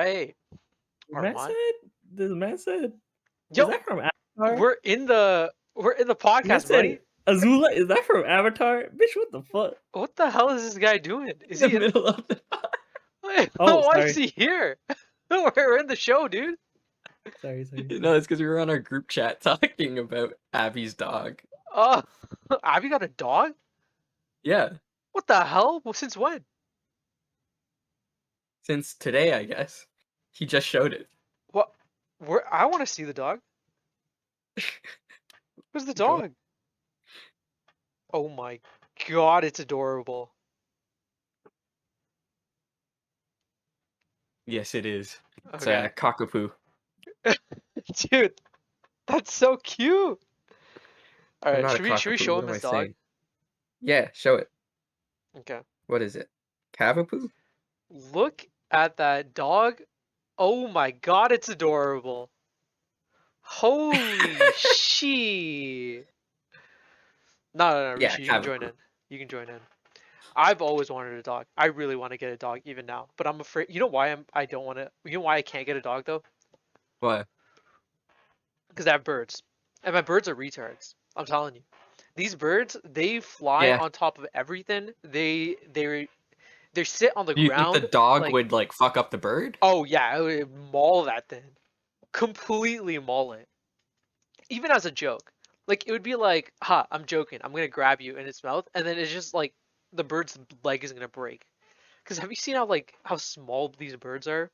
Hey, Armand. The man said, Yo, is that from Avatar? we're in the The man podcast, said, buddy. Azula, is that from Avatar? Bitch, what the fuck? What the hell is this guy doing? Is In he the middle of the... Oh, Why is sorry. he here? We're in the show, dude. Sorry. No, it's because we were on our group chat talking about Abby's dog. Oh, have you got a dog? Yeah, What the hell? Well, since when? since today, I guess. He just showed it. What? Where? I want to see the dog. Where's the Go. dog? Oh my god, it's adorable. Yes, it is. It's Okay. a cockapoo. Dude, that's so cute. All I'm right, not a should we cockapoo, show what him am his I dog? saying? Yeah, show it. Okay. What is it? Cavapoo? Look at that dog. Oh my god, it's adorable. Holy shit. No, Yeah, Rishi, you can join Cavapoo. in. You can join in. I've always wanted a dog. I really want to get a dog even now, but I'm afraid. You know why I don't want to. You know why I can't get a dog though? What? Because I have birds, and my birds are retards. I'm telling you, these birds they fly Yeah. on top of everything. They sit on the You think the ground. dog like, would, like, fuck up the bird? oh yeah, I would maul that thing, completely maul it. Even as a joke. Like it would be like, ha, I'm joking. I'm gonna grab you in its mouth, and then it's just like the bird's leg is gonna break. Because have you seen how small these birds are?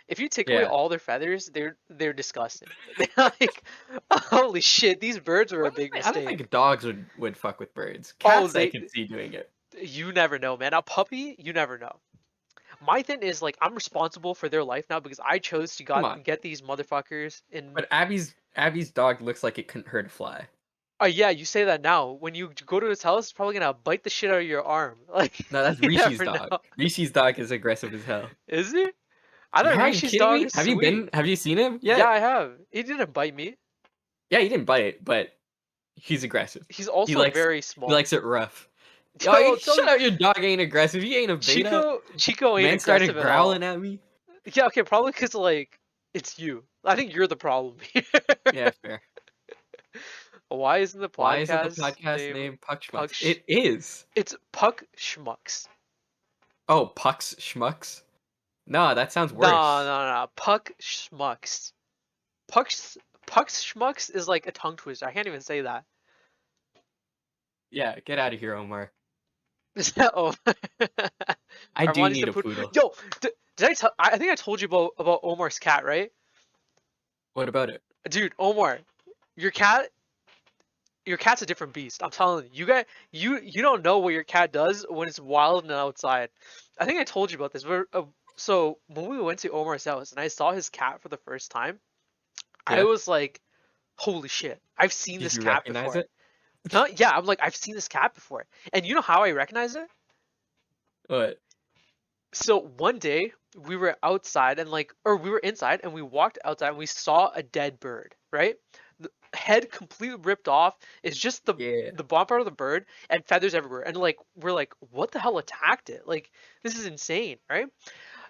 If you take away Yeah. all their feathers, they're disgusting. They're like, holy shit, these birds were a big I don't mistake. think dogs would fuck with birds. Oh, Cats, I can see doing it. You never know, man. A puppy, you never know. My thing is like I'm responsible for their life now because I chose to Come on. get these motherfuckers in. But Abby's dog looks like it couldn't hurt a fly. Yeah, you say that now. When you go to his house, it's probably gonna bite the shit out of your arm. Like No, that's you Rishi's never dog. know. Rishi's dog is aggressive as hell. Is he? I thought Yeah, are you Rishi's kidding dog me? is Have you sweet. have you seen him? Yeah, Yeah. I have. He didn't bite me. Yeah, he didn't bite it, but he's aggressive. He's also very small. He likes it rough. Yo, Oh, tell shut me, up, your dog ain't aggressive. He ain't a beta. Chico ain't Man started aggressive at all. growling at me. Yeah, okay, probably because like it's you. I think you're the problem here. Yeah, fair. Why isn't the Why isn't the podcast podcast name Puck Puck Schmucks? It is. It's Puck Schmucks. Oh, Pucks Schmucks? No, that sounds worse. No. Puck Schmucks. Puck Schmucks is like a tongue twister. I can't even say that. Yeah, get out of here, Omar. Oh. I do Armand needs need to a poodle. Yo, did I tell? I think I told you about Omar's cat, right? What about it? Dude, Omar, your cat's a different beast. I'm telling you. You don't know what your cat does when it's wild and outside. I think I told you about this. So when we went to Omar's house and I saw his cat for the first time, I Yeah. was like, "Holy shit! I've seen Did this you cat recognize before." it? Yeah, I'm like, I've seen this cat before. And you know how I recognize it? What? So one day we were outside and we were inside and we walked outside and we saw a dead bird, right? The head completely ripped off. It's just the bottom part of the bird and feathers everywhere. And like we're like, what the hell attacked it? Like this is insane, right?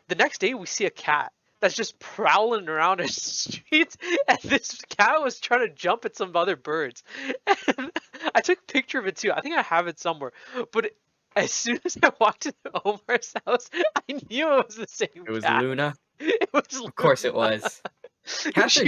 The next day we see a cat that's just prowling around our streets, and this cat was trying to jump at some other birds. And I took a picture of it too. I think I have it somewhere. But as soon as I walked into Omar's house, I knew it was the same cat. It was Luna? It was Luna. Of course it was. Cats are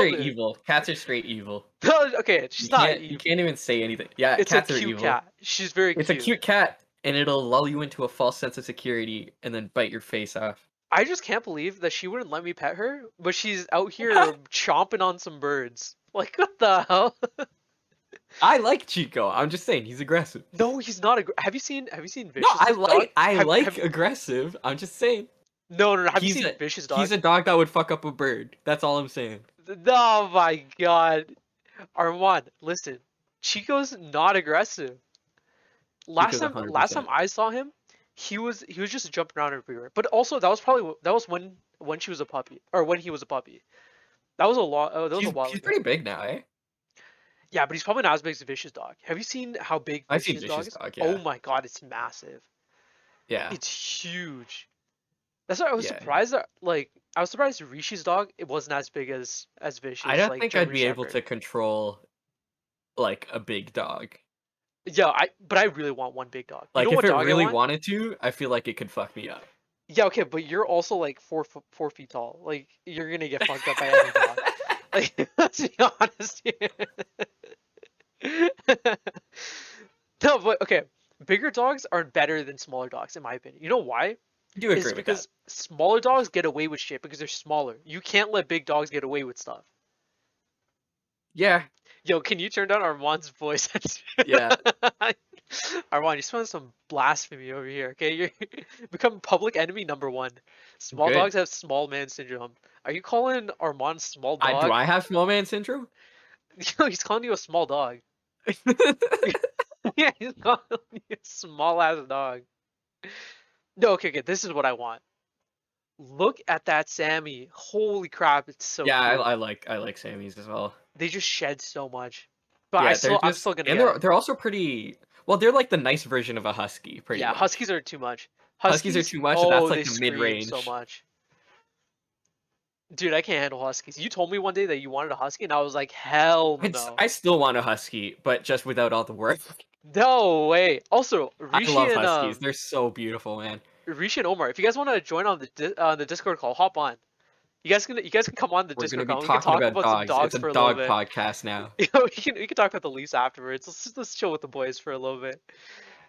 evil. Cats are straight evil. Okay, she's not evil. You can't even say anything. Yeah, it's cats a are cute evil. Cat. She's very cute. It's a cute cat, and it'll lull you into a false sense of security and then bite your face off. I just can't believe that she wouldn't let me pet her, but she's out here chomping on some birds. Like, what the hell? I like Chico. I'm just saying he's aggressive. No, he's not. Have you seen Vicious? No, I like aggressive. I'm just saying. No. Have you seen Vicious Dog? He's a dog that would fuck up a bird. That's all I'm saying. Oh my god, Armand, listen. Chico's not aggressive. Last time I saw him, he was just jumping around everywhere. But also that was when she was a puppy, or when he was a puppy. That was a lot. That was a while ago. He's pretty big now, eh? Yeah, but he's probably not as big as Vicious Dog. Have you seen how big Vicious Dog is? Yeah. Oh my god, it's massive. Yeah. It's huge. That's why I was surprised that like I was surprised Rishi's dog it wasn't as big as vicious. I don't like think German I'd be able Shepherd. to control like a big dog. Yeah, but I really want one big dog. You Like know if what it dog I really want? wanted to, I feel like it could fuck me up. Yeah, okay, but you're also like 4 feet tall. Like you're gonna get fucked up by any dog. Like let's be honest here. No, but okay, bigger dogs are better than smaller dogs in my opinion. You know why? I do Is agree with that. because smaller dogs get away with shit because they're smaller. You can't let big dogs get away with stuff. Yeah. Yo, can you turn down Armand's voice? Yeah. Armand, you're spelling some blasphemy over here, okay? You're become public enemy #1. Small Good. dogs have small man syndrome. Are you calling Armand small dog? Do I have small man syndrome? He's calling you a small dog. Yeah, he's calling you a small ass dog. No, okay, this is what I want. Look at that Sammy. Holy crap, it's so Yeah, cute. I like Sammy's as well. They just shed so much. But Yeah, I'm still gonna and get it. they're also pretty well. They're like the nice version of a husky, pretty Yeah, much. Huskies are too much. Huskies are too much. And oh, that's like they the scream mid-range. so much. Dude, I can't handle Huskies. You told me one day that you wanted a Husky, and I was like, hell no. I still want a husky, but just without all the work. No way. Also, I love Rishi huskies. They're so beautiful, man. and Omar, if you guys want to join on the Discord call, hop on. You guys can come on the We're gonna Discord be call. We can talking talk about about some dogs. dogs It's for a a little dog bit. podcast now. We can talk about the Leafs afterwards. Let's chill with the boys for a little bit.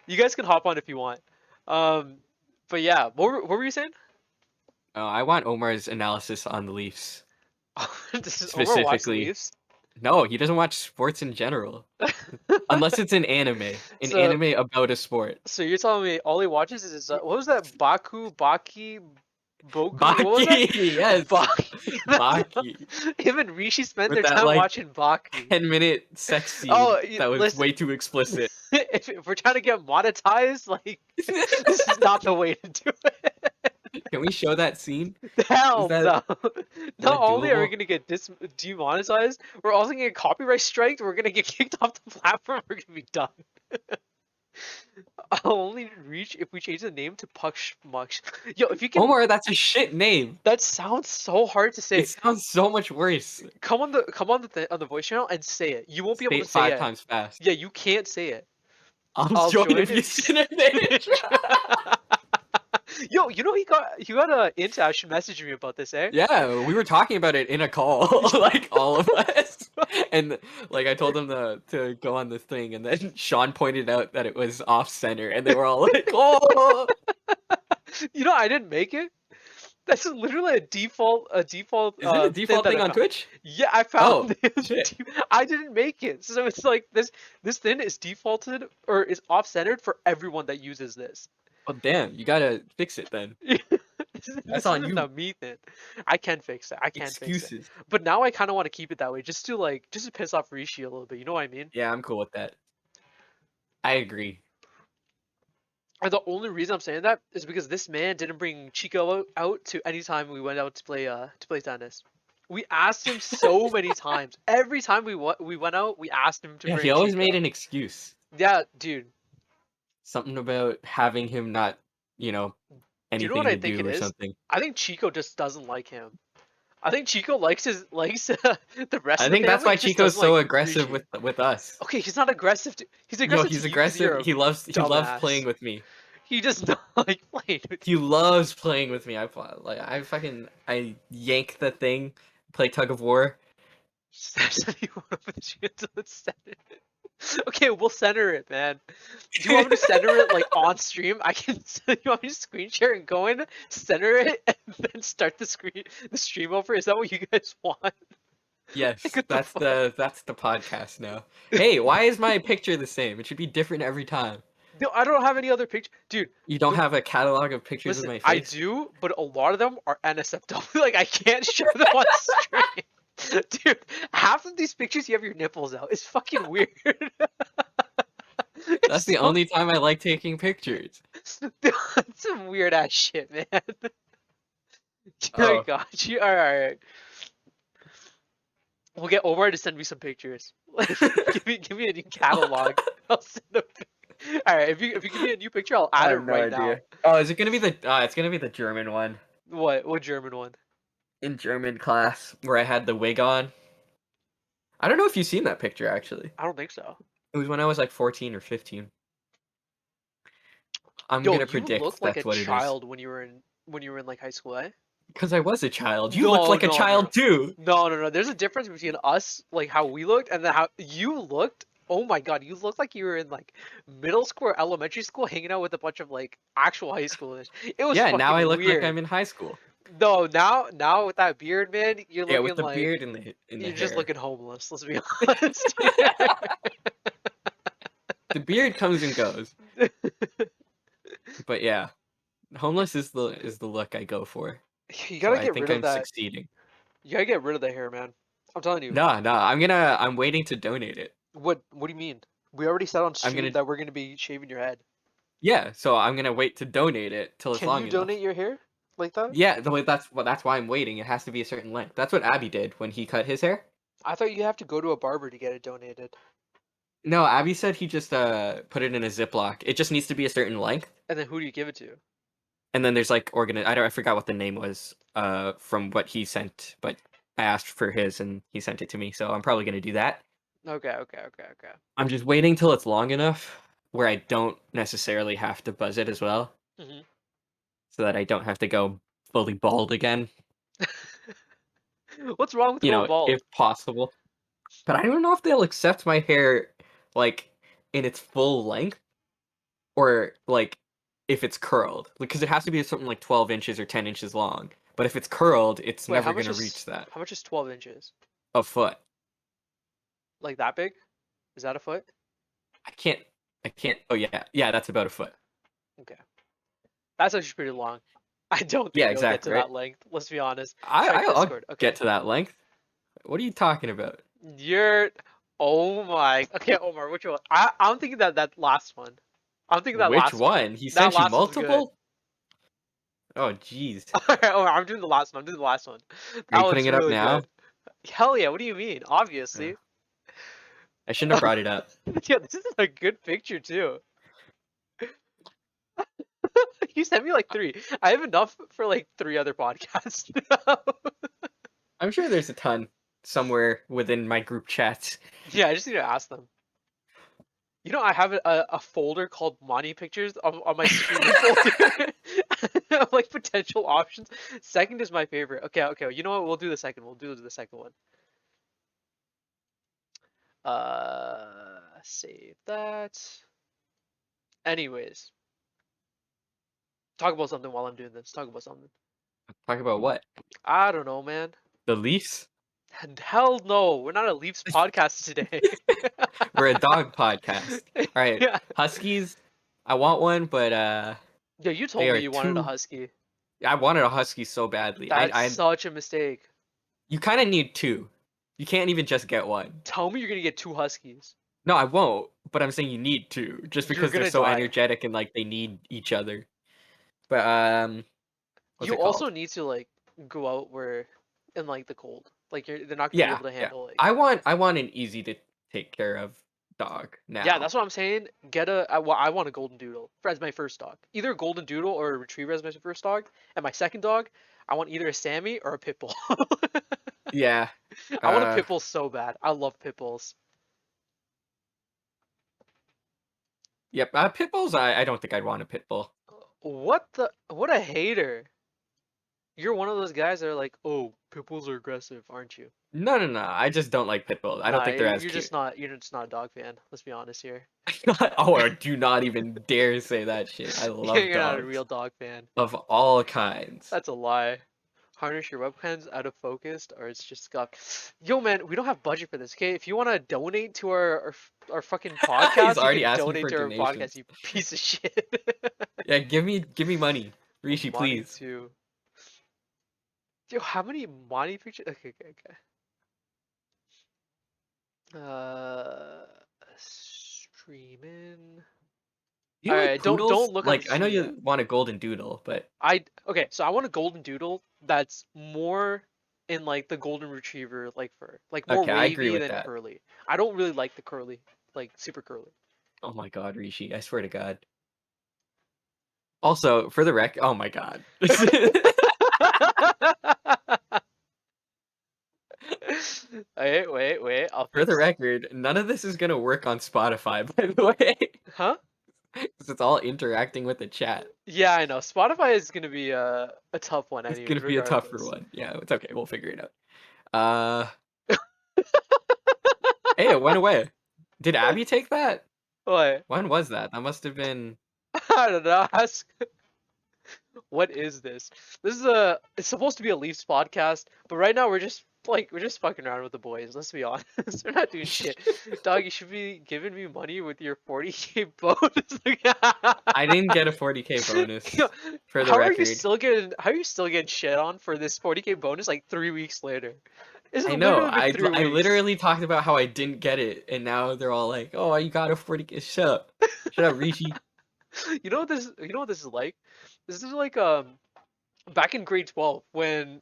You guys can hop on if you want. But yeah, what were you saying? I want Omar's analysis on the Leafs. Does Omar watch the Specifically. Leafs? No, he doesn't watch sports in general. Unless it's an anime. An So- anime about a sport. So you're telling me all he watches is what was that? Baki, Boku? What was that? Baki! Yes! Baki. Baki. Him and Rishi spent With their that, time like, watching Baki. 10-minute sex scene Oh, that was listen. way too explicit. If we're trying to get monetized, like this is not the way to do it. Can we show that scene? Hell that- no. Not only are we doable? gonna get demonetized, we're also gonna get copyright striked. We're gonna get kicked off the platform. We're gonna be done. I'll only reach if we change the name to Puck Schmuck. Yo, if you can. Omar, that's a shit name. That sounds so hard to say. It sounds so much worse. Come on the voice channel and say it. You won't be able to say 5 it. times fast. Yeah, you can't say it. I'll join if you send it. Yo, you know he got a Intash message me about this, eh? Yeah, we were talking about it in a call, like all of us, and like I told them to go on this thing, and then Sean pointed out that it was off center, and they were all like, "Oh!" You know, I didn't make it. That's literally a default. Is it a default thing on Twitch? Yeah, I found Oh, it. shit. I didn't make it, so it's like this thing is defaulted or is off centered for everyone that uses this. Well, damn, you gotta fix it then. That's on isn't you. a me thing. I can fix it. I can fix it. Excuses. But now I kind of want to keep it that way, just to piss off Rishi a little bit. You know what I mean? Yeah, I'm cool with that. I agree. And the only reason I'm saying that is because this man didn't bring Chico out to any time we went out to play tennis. We asked him so many times. Every time we went out, we asked him to Yeah, bring he always Chico. made an excuse. Yeah, dude. Something about having him not, anything what I to think do it or is? something. I think Chico just doesn't like him. I think Chico likes the rest of the I think that's family, why just Chico's doesn't so like aggressive Rishi. with us. Okay, he's not aggressive. He's No, aggressive. he's to you 'cause you're aggressive. a He loves dumbass. playing with me. He does not like playing with He loves playing with me. I yank the thing, play tug of war. Okay, we'll center it, man. Do you want me to center it like on stream? I can. You want me to screen share and go in, center it, and then start the stream over? Is that what you guys want? Yes, What the that's fuck? that's the podcast now. Hey, why is my picture the same? It should be different every time. No, I don't have any other picture, dude. You don't have a catalog of pictures Listen, of my I face? do, but a lot of them are NSFW. Like I can't show them on stream. Dude, half of these pictures you have your nipples out. It's fucking weird. That's the only time I like taking pictures. That's some weird ass shit, man. Oh. I got you. Alright. We'll get Omar to send me some pictures. give me a new catalog. I'll send a Alright, if you give me a new picture, I'll add it right now. Oh, is it gonna be the? It's gonna be the German one. What German one? in German class where I had the wig on. I don't know if you've seen that picture actually. I don't think so. It was when I was like 14 or 15. I'm Yo, gonna you predict looked like a that's what it is. child when you were in like high school, eh? Because I was a child. You looked like a No. child too. No. There's a difference between us, like how we looked, and then how you looked. Oh my god, you looked like you were in like middle school or elementary school hanging out with a bunch of like actual high schoolers. It was Yeah, now I fucking look like weird. I'm in high school. No, now with that beard, man, you're Yeah, with looking the like beard and the you're just hair. looking homeless, let's be honest. The beard comes and goes. But yeah, homeless is the look I go for. You So gotta I get rid think of I'm that. succeeding. You gotta get rid of the hair, man. I'm telling you. No, I'm waiting to donate it. What do you mean? We already said on I'm stream gonna that we're gonna be shaving your head. Yeah, so I'm gonna wait to donate it till it's Can long you enough. donate your hair like that? Yeah, that's why I'm waiting. It has to be a certain length. That's what Abby did when he cut his hair. I thought you have to go to a barber to get it donated. No, Abby said he just put it in a Ziploc. It just needs to be a certain length. And then who do you give it to? And then there's like I forgot what the name was from what he sent, but I asked for his and he sent it to me, so I'm probably gonna do that. Okay. I'm just waiting till it's long enough where I don't necessarily have to buzz it as well, hmm so that I don't have to go fully bald again. What's wrong with You going know, bald? if possible. But I don't know if they'll accept my hair like in its full length or like if it's curled because it has to be something like 12 inches or 10 inches long. But if it's curled, it's Wait, never gonna reach that. how much is 12 inches? A foot. Like that big? Is that a foot? I can't. Oh yeah, that's about a foot. Okay. That's actually pretty long. I don't think Yeah, you'll get to exactly. Right. that length. Let's be honest. Check I'll Discord. Okay. get to that length. What are you talking about? You're. Oh my. Okay, Omar, which one? I'm thinking that last one. I'm thinking that Which last one. one? He That sent you last one's good. multiple? Oh jeez. Alright, Omar, I'm doing the last one. I'm doing the last one. Are That you one's putting it up really now? good. Hell yeah! What do you mean? Obviously. I shouldn't have brought it up. Yeah, this is a good picture too. You sent me like 3. I have enough for like 3 other podcasts now. I'm sure there's a ton somewhere within my group chats. Yeah, I just need to ask them. You know, I have a folder called Maani pictures on my streaming folder. Of, like potential options. Second is my favorite. Okay. You know what? We'll do the second. We'll do the second one. Save that. Anyways, talk about something while I'm doing this. Talk about something. Talk about what? I don't know, man. The Leafs? And hell no, we're not a Leafs podcast today. We're a dog podcast. All right, Yeah. Huskies. I want one, but Yo, you told they me are you wanted a too. husky. I wanted a husky so badly. That's such a mistake. You kind of need 2. You can't even just get 1. Tell me you're gonna get 2 huskies. No, I won't. But I'm saying you need 2, just You're because they're gonna so die. energetic and like they need each other. But what's You it also called? need to like go out where in like the cold. Like they're not gonna be Yeah, able to handle like. I want an easy to take care of dog now. Yeah, that's what I'm saying. I want a golden doodle as my first dog. Either a golden doodle or a retriever as my first dog. And my second dog, I want either a Sammy or a pit bull. Yeah. I want a pit bull so bad. I love pit bulls. Yep. Pit bulls. I don't think I'd want a pit bull. What a hater. You're one of those guys that are like, oh, pit bulls are aggressive, aren't you? No. I just don't like pit bulls. I don't think they're as you're cute. you're just not a dog fan. Let's be honest here. Oh, do not even dare say that shit. I love You're dogs. not a real dog fan. Of all kinds. That's a lie. Harness your webcams out of focus, or it's just got. Yo, man, we don't have budget for this. Okay, if you want to donate to our fucking podcast, He's already you can asking donate for to our donations. podcast. You piece of shit. Yeah, give me money, Rishi, Money please. too. Yo, how many Maani pictures? Okay. Streaming. You All like right, poodles? don't look like at the I know stream you yet. want a golden doodle, but Okay, so I want a golden doodle that's more in like the golden retriever like fur, like more okay, I agree wavy with than that. curly. I don't really like the curly, like super curly. Oh my god, Rishi, I swear to God. Also, for the oh my god. Wait. I'll For the fix. record, none of this is gonna work on Spotify, by the way. Huh? Because it's all interacting with the chat. Yeah, I know. Spotify is gonna be a tough one, It's anyway, gonna be a tougher regardless. one. Yeah, it's okay. We'll figure it out. Hey, it went away. Did Abby take that? What? When was that? That must have been. I don't know. What is this? This is it's supposed to be a Leafs podcast, but right now we're just fucking around with the boys. Let's be honest. We're not doing shit. Dog, you should be giving me money with your 40K bonus. I didn't get a 40K bonus. For the How are you record, still getting shit on for this 40K bonus like 3 weeks later? It's I know. literally been 3 I weeks. literally talked about how I didn't get it, and now they're all like, "Oh, you got a 40K." Shut up, Rishi. You know what this is like? This is like back in grade 12 when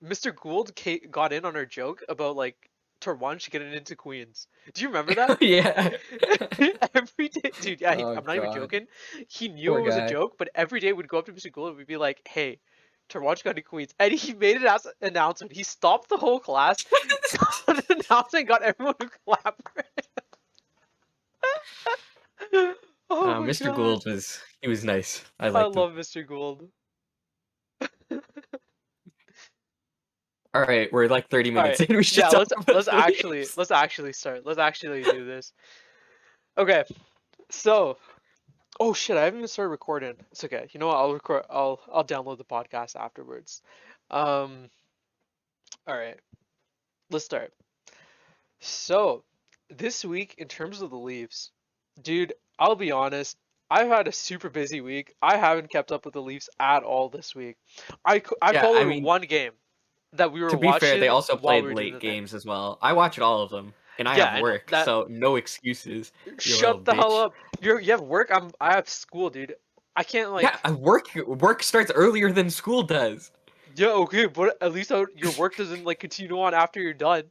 Mr. Gould got in on our joke about like Terwanch getting into Queens. Do you remember that? Yeah. Every day, dude. Yeah, Oh I'm not even god. joking. He knew Poor it was a guy. joke, but every day we'd go up to Mr. Gould and we'd be like, "Hey, Terwanch got into Queens," and he made it as an announcement. He stopped the whole class, got an announcement, got everyone to clap for it. Oh my Mr. god. Gould he was nice. I I liked him. love Mr. Gould. All right, we're like 30 All minutes right. in. We should Yeah, talk about the Leafs. let's actually start. Let's actually do this. Okay. So, oh shit, I haven't even started recording. It's okay. You know what? I'll record. I'll download the podcast afterwards. Um. All right. Let's start. So, this week in terms of the Leafs, dude, I'll be honest. I've had a super busy week. I haven't kept up with the Leafs at all this week. I Yeah, I followed mean, one game that we were to be fair, they watching also while we played were doing late the thing. games as well. I watched all of them, and I Yeah, have I know work, that. so no excuses. You little Shut the hell bitch. up. You have work. I have school, dude. I can't Yeah, like. work starts earlier than school does. Yeah, okay, but at least your work doesn't like continue on after you're done.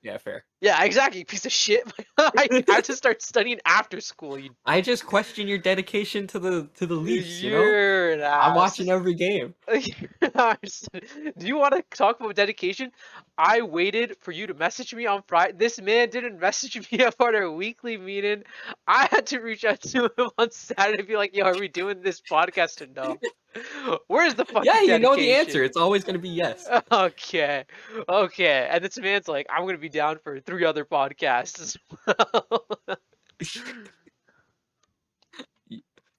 Yeah, fair. Yeah, exactly. Piece of shit. I had to start studying after school. You. I just question your dedication to the Leafs, you know? You're an I'm ass. watching every game. Do you want to talk about dedication? I waited for you to message me on Friday. This man didn't message me about our weekly meeting. I had to reach out to him on Saturday and be like, "Yo, are we doing this podcast or no?" Where's the Yeah, fucking you know the answer. dedication? It's always going to be yes. Okay, okay. And this man's like, "I'm gonna be down for 3 other podcasts as well."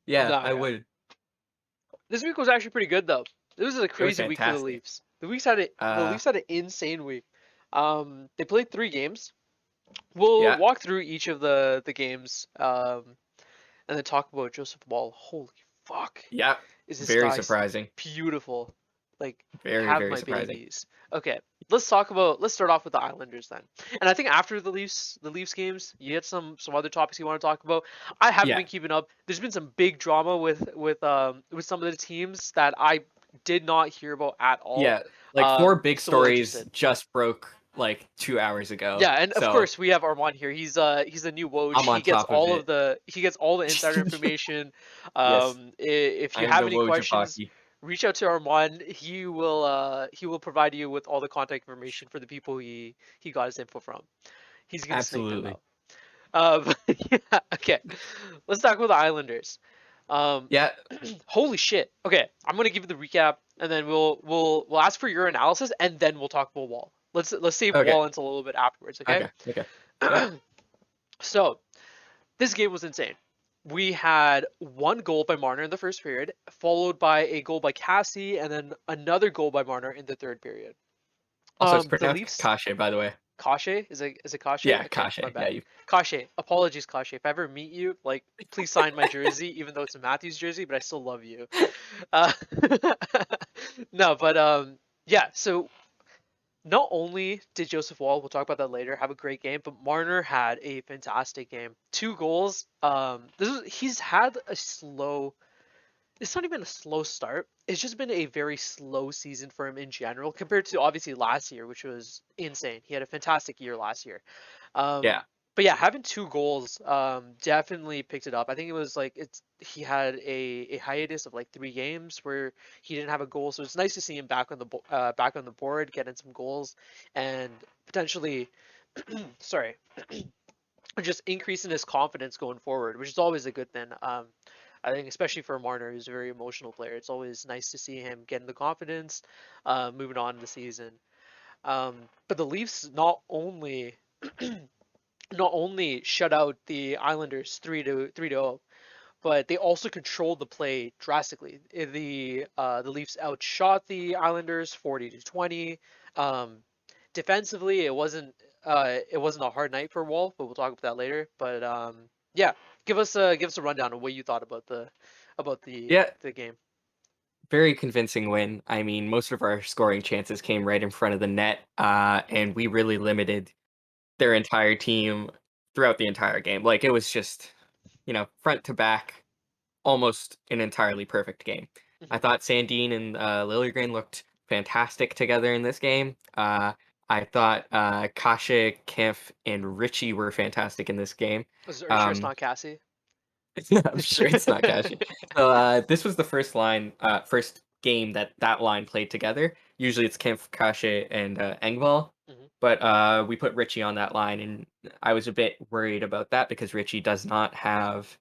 Yeah, No, I yeah. would. This week was actually pretty good though. This was a It was crazy week for the fantastic. Leafs. The Leafs had an insane week. They played 3 games. We'll Yeah, walk through each of the games, and then talk about Joseph Wall. Holy fuck, yeah. is this Very guy surprising. beautiful? Like, Very, have very my surprising. babies. Okay, let's start off with the Islanders then. And I think after the Leafs games, you had some other topics you want to talk about. I haven't Yeah, been keeping up. There's been some big drama with some of the teams that I did not hear about at all. yeah. Like 4 big So we'll stories interested. just broke like 2 hours ago. Yeah, and of So course we have Armand here. He's a new Woj. I'm on top of it. He gets all the insider information. Yes, If I you am have the any Woj of questions, hockey. reach out to Armand. He will provide you with all the contact information for the people he got his info from. He's gonna snake them Absolutely. out. Yeah, okay. Let's talk about the Islanders. Yeah, Holy shit. Okay, I'm gonna give you the recap, and then we'll ask for your analysis, and then we'll talk about Wall. Let's save okay. Wall until a little bit afterwards. Okay. Okay. Yeah. So this game was insane. We had 1 goal by Marner in the first period, followed by a goal by Cassie, and then another goal by Marner in the third period. Also, it's The pronounced Leafs. Kashe, by the way. Kashe? Is it Kashe? Yeah, Okay, Kashe. my Yeah, bad. you. Kashe. Apologies, Kashe. If I ever meet you, like, please sign my jersey, even though it's a Matthews jersey, but I still love you. Uh, no, but yeah. So not only did Joseph Wall, we'll talk about that later, have a great game, but Marner had a fantastic game. 2 goals. He's had a slow. It's not even a slow start. It's just been a very slow season for him in general, compared to obviously last year, which was insane. He had a fantastic year last year. Yeah. But yeah, having 2 goals definitely picked it up. I think it was like he had a hiatus of like 3 games where he didn't have a goal, so it's nice to see him back on the back on the board, getting some goals, and potentially, sorry, just increasing his confidence going forward, which is always a good thing. I think especially for Marner, who's a very emotional player, it's always nice to see him getting the confidence, moving on in the season. But the Leafs not only shut out the Islanders 3-0, but they also controlled the play drastically. The Leafs outshot the Islanders 40-20. Um, Defensively, it wasn't a hard night for WOLL, but we'll talk about that later. But yeah, give us a rundown of what you thought about the Yeah, the game. very convincing win. I mean, most of our scoring chances came right in front of the net, and we really limited their entire team throughout the entire game. Like it was just, front to back, almost an entirely perfect game. I Mhm. thought Sandine and Liljegren looked fantastic together in this game. I thought Kasha, Kempf, and Richie were fantastic in this game. Are you sure it's Um, not Cassie? I'm sure it's not Kasha. So this was the first game that line played together. Usually it's Kempf, Kasha, and Engvall. Mhm. But we put Richie on that line, and I was a bit worried about that because Richie does not have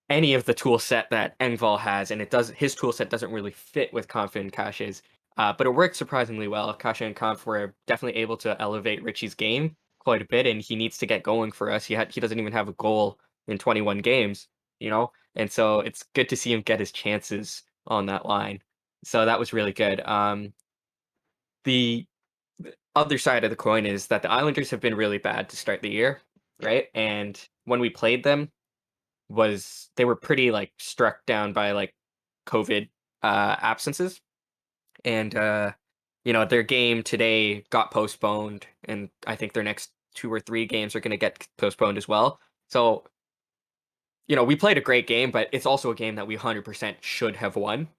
any of the tool set that Engvall has, and his tool set doesn't really fit with Conf and Kasha's. But it worked surprisingly well. Kasha and Conf were definitely able to elevate Richie's game quite a bit, and he needs to get going for us. He doesn't even have a goal in 21 games, and so it's good to see him get his chances on that line. So that was really good. The other side of the coin is that the Islanders have been really bad to start the year, Yeah. right? And when we played them, they were pretty like struck down by like COVID absences, and their game today got postponed, and I think their next 2 or 3 games are going to get postponed as well. So we played a great game, but it's also a game that we 100% should have won.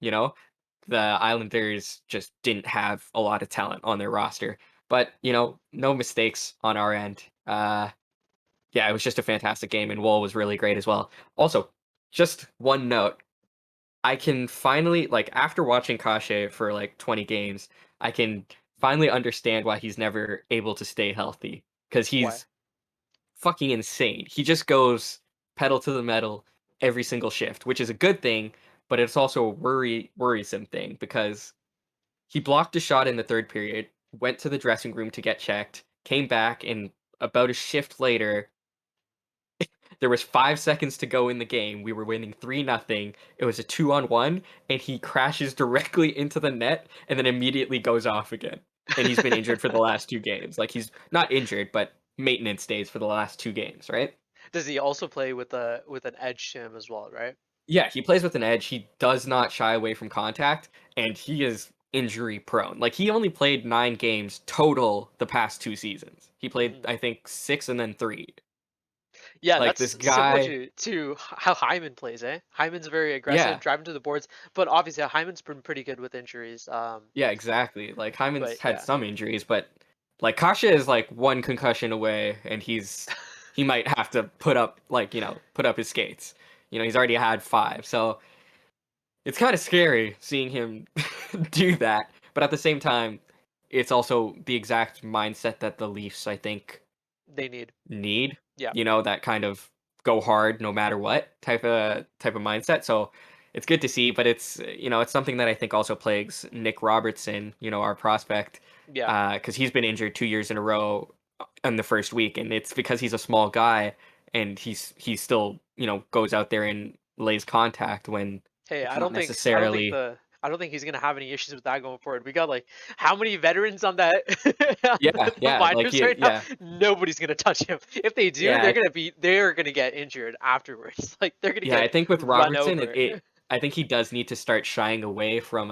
You know, the Islanders just didn't have a lot of talent on their roster, but no mistakes on our end. Yeah, it was just a fantastic game, and Woll was really great as well. Also, just one note, I can finally, like, after watching Kashe for like 20 games, I can finally understand why he's never able to stay healthy. Because Why? he's fucking insane. He just goes pedal to the metal every single shift, which is a good thing, but it's also a worrisome thing because he blocked a shot in the third period, went to the dressing room to get checked, came back, and about a shift later, there was 5 seconds to go in the game. We were winning 3-0. It was a 2-on-1, and he crashes directly into the net and then immediately goes off again. And he's been injured for the last 2 games. Like he's not injured, but maintenance days for the last 2 games, right? Does he also play with an edge to him as well, right? Yeah, he plays with an edge. He does not shy away from contact, and he is injury prone. Like he only played 9 games total the past 2 seasons. He played, Mhm. I think, 6 and then 3. Yeah, Like that's this similar guy, to how Hyman plays, eh? Hyman's very aggressive, yeah. driving to the boards, but obviously Hyman's been pretty good with injuries. Yeah, exactly. Like Hyman's But had yeah. some injuries, but like Kasha is like one concussion away, and he might have to put up his skates. He's already had 5, so it's kind of scary seeing him do that. But at the same time, it's also the exact mindset that the Leafs, I think, They need. need. Yeah. That kind of go hard no matter what type of mindset. So it's good to see, but it's something that I think also plagues Nick Robertson, our prospect, Yeah. because he's been injured 2 years in a row in the first week, and it's because he's a small guy and he still goes out there and lays contact when Hey, it's I not don't think I don't think necessarily. the I don't think he's gonna have any issues with that going forward. We got like how many veterans on that on Yeah, the yeah, like minors right now? yeah, Nobody's gonna touch him. If they do, yeah. they're gonna get injured afterwards. Like they're gonna Yeah, I get think with run Robertson, over. I think he does need to start shying away from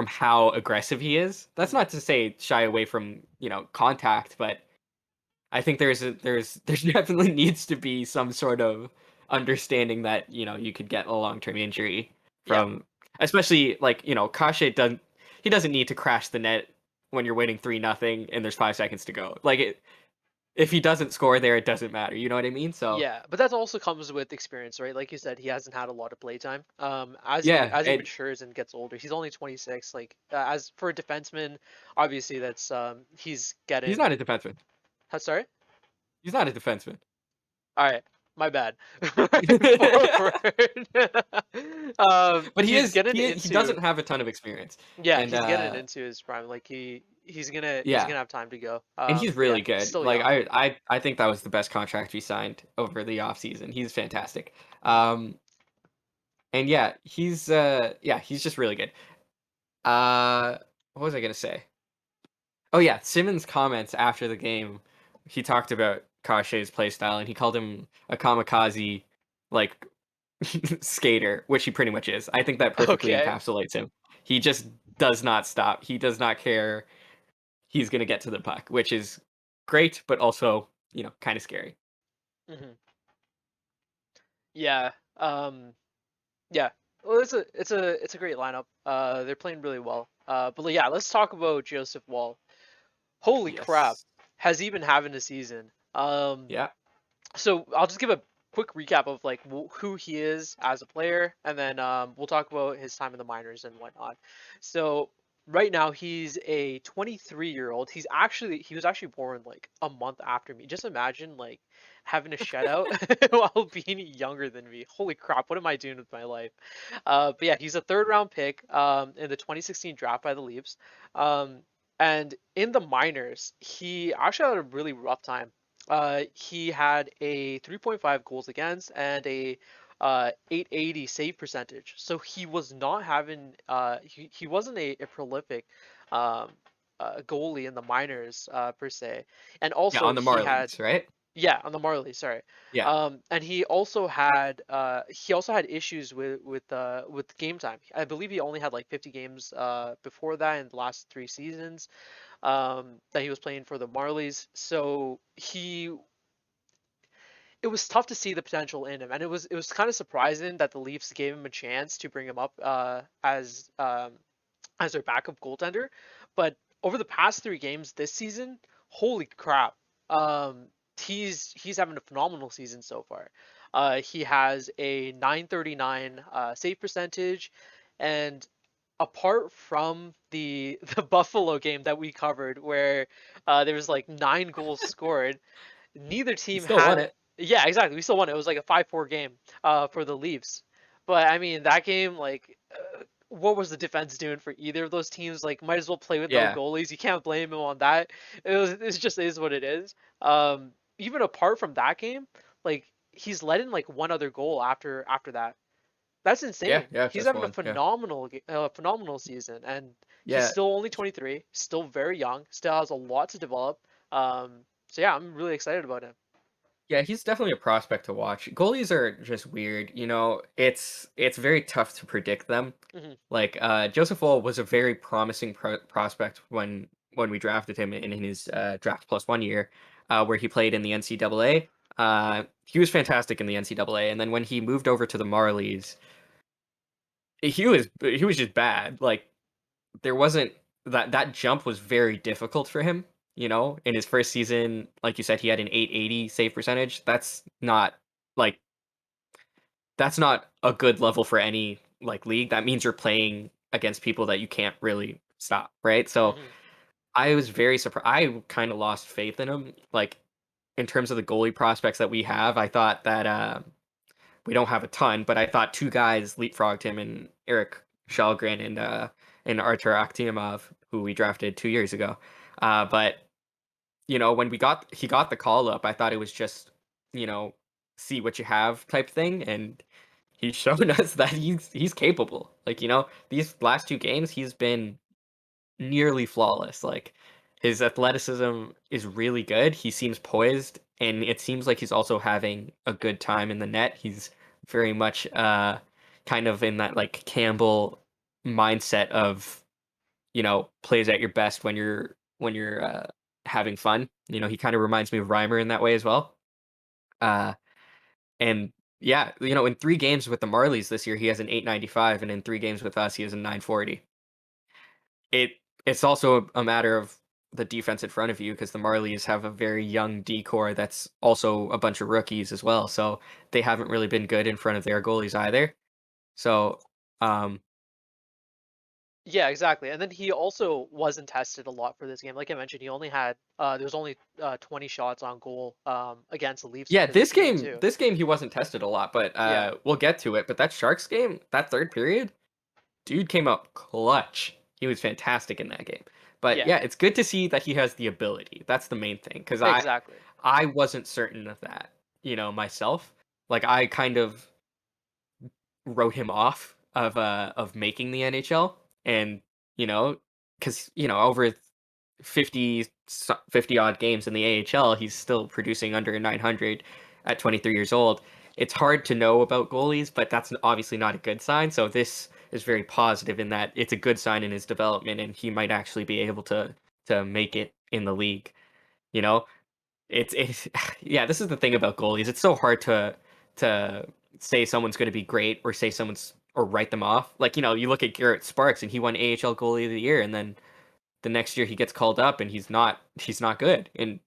how aggressive he is. That's Mhm. not to say shy away from, contact, but I think there's definitely needs to be some sort of understanding that, you could get a long-term injury Yeah. from, especially like, Kasha he doesn't need to crash the net when you're winning 3-0 and there's 5 seconds to go. Like if he doesn't score there, it doesn't matter. You know what I mean? So Yeah, but that also comes with experience, right? Like you said, he hasn't had a lot of play time. yeah, As he and matures and gets older, he's only 26. Like as for a defenseman, obviously that's he's he's getting. not a defenseman. Sorry. He's not a defenseman. All right, my bad. Forward. But He's getting he into doesn't have a ton of experience. yeah, And he's getting into his prime. Like he's yeah, gonna have time to go. and he's But yeah, really good. still Like young. I think that was the best contract we signed over the offseason. He's fantastic. Mhm. And yeah, he's just really good. What was I gonna say? Oh yeah, Simmons' comments after the game, he talked about Kashay's play style and he called him a kamikaze like skater, which he pretty much is. I think that perfectly Okay. encapsulates him. He just does not stop. He does not care. He's gonna get to the puck, which is great, but also, kind of scary. hmm Yeah. Yeah. Well, it's a great lineup. They're playing really well. But like, yeah, let's talk about Joseph Wall. Holy crap, Yes. has he been having a season? Yeah. So I'll just give a quick recap of like who he is as a player, and then we'll talk about his time in the minors and whatnot. So right now he's a 23-year-old. He was actually born like a month after me. Just imagine like having a shutout while being younger than me. Holy crap, what am I doing with my life? But yeah, he's a third round pick in the 2016 draft by the Leafs. Um, and in the minors, he actually had a really rough time. He had a 3.5 goals against and a 880 save percentage. So he was not having he wasn't a prolific um, goalie in the minors per se. And Yeah, also on the he had Marlies, right? yeah, on the Marley, sorry. Yeah. And he also had issues with game time. I believe he only had like 50 games before that in the last 3 seasons that he was playing for the Marlies. So it was tough to see the potential in him, and it was kind of surprising that the Leafs gave him a chance to bring him up as their backup goaltender. But over the past 3 games this season, holy crap, um, he's having a phenomenal season so far. He has a 939 save percentage, and apart from the Buffalo game that we covered, where there was like 9 goals scored, neither He team still won had. it. Yeah, exactly. We still won it. It was like a 5-4 game for the Leafs. But I mean, that game, like, what was the defense doing for either of those teams? Like, might as well play with no Yeah. goalies. You can't blame him on that. It just is what it is. Even apart from that game, like he's let in like one other goal after that. That's Yeah, insane. yeah, He's just having a one. Yeah. phenomenal season, and he's Yeah. still only 23, still very young, still has a lot to develop. So yeah, I'm really excited about him. Yeah, he's definitely a prospect to watch. Goalies are just weird, it's very tough to predict them. hmm Like Joseph Woll was a very promising prospect when we drafted him in his draft plus 1 year, where he played in the NCAA. He was fantastic in the NCAA, and then when he moved over to the Marlies, he was just bad. Like there wasn't that jump was very difficult for him. In his first season, like you said, he had an 880 save percentage. Like that's not a good level for any like league. That means you're playing against people that you can't really stop, right? So hmm I was very surprised. I kind of lost faith in him. Like in terms of the goalie prospects that we have, I thought that we don't have a ton, but I thought two guys leapfrogged him in Eric Shalgren and Artur Akhtiamov, who we drafted 2 years ago. But when he got the call up, I thought it was just you know see what you have type thing, and he's shown us that he's capable. Like these last 2 games, he's been nearly flawless. Like his athleticism is really good. He seems poised, and it seems like he's also having a good time in the net. He's very much kind of in that like Campbell mindset of plays at your best when you're having fun. He kind of reminds me of Reimer in that way as well. Uh and yeah, in 3 games with the Marlies this year, he has an 895, and in 3 games with us, he has a 940. It's also a matter of the defense in front of you because the Marlies have a very young D core that's also a bunch of rookies as well. So they haven't really been good in front of their goalies either. So, Yeah, exactly. And then he also wasn't tested a lot for this game. Like I mentioned, he only had there was only 20 shots on goal against the Leafs yeah, for this game too. this game he wasn't tested a lot, but Yeah. we'll get to it. But that Sharks game, that third period, dude came up clutch. He was fantastic in that game. But Yeah, yeah, it's good to see that he has the ability. That's the main thing because exactly. I wasn't certain of that, myself. Like I kind of wrote him off of making the NHL, and because over 50 odd games in the AHL, he's still producing under 900 at 23 years old. It's hard to know about goalies, but that's obviously not a good sign. So this is very positive in that it's a good sign in his development, and he might actually be able to make it in the league. You know, it's yeah. This is the thing about goalies. It's so hard to say someone's going to be great or say someone's or write them off. Like you look at Garrett Sparks and he won AHL goalie of the year, and then the next year he gets called up and he's not good, and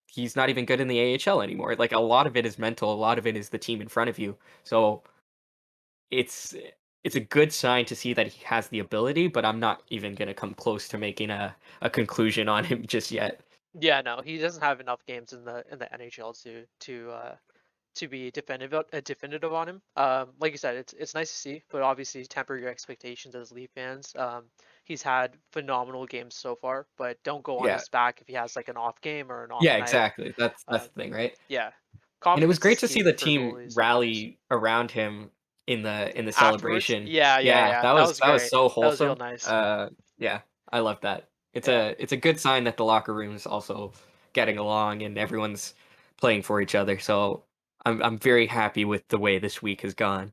he's not even good in the AHL anymore. Like a lot of it is mental, a lot of it is the team in front of you. So it's it's a good sign to see that he has the ability, but I'm not even going to come close to making a conclusion on him just yet. Yeah, no, he doesn't have enough games in the NHL to be definitive on him. Like you said, it's nice to see, but obviously temper your expectations as Leaf fans. He's had phenomenal games so far, but don't go on Yeah. his back if he has like an off game or an off Yeah, night. exactly. That's the thing, right? Yeah, And it was confidence great is to see key the for team goalies and wingers. rally around him in the Afterwards, celebration. yeah, Yeah, yeah, that that was was that was great. so That was real wholesome. nice. Yeah, I love that. It's Yeah, a good sign that the locker room is also getting along and everyone's playing for each other. So I'm very happy with the way this week has gone.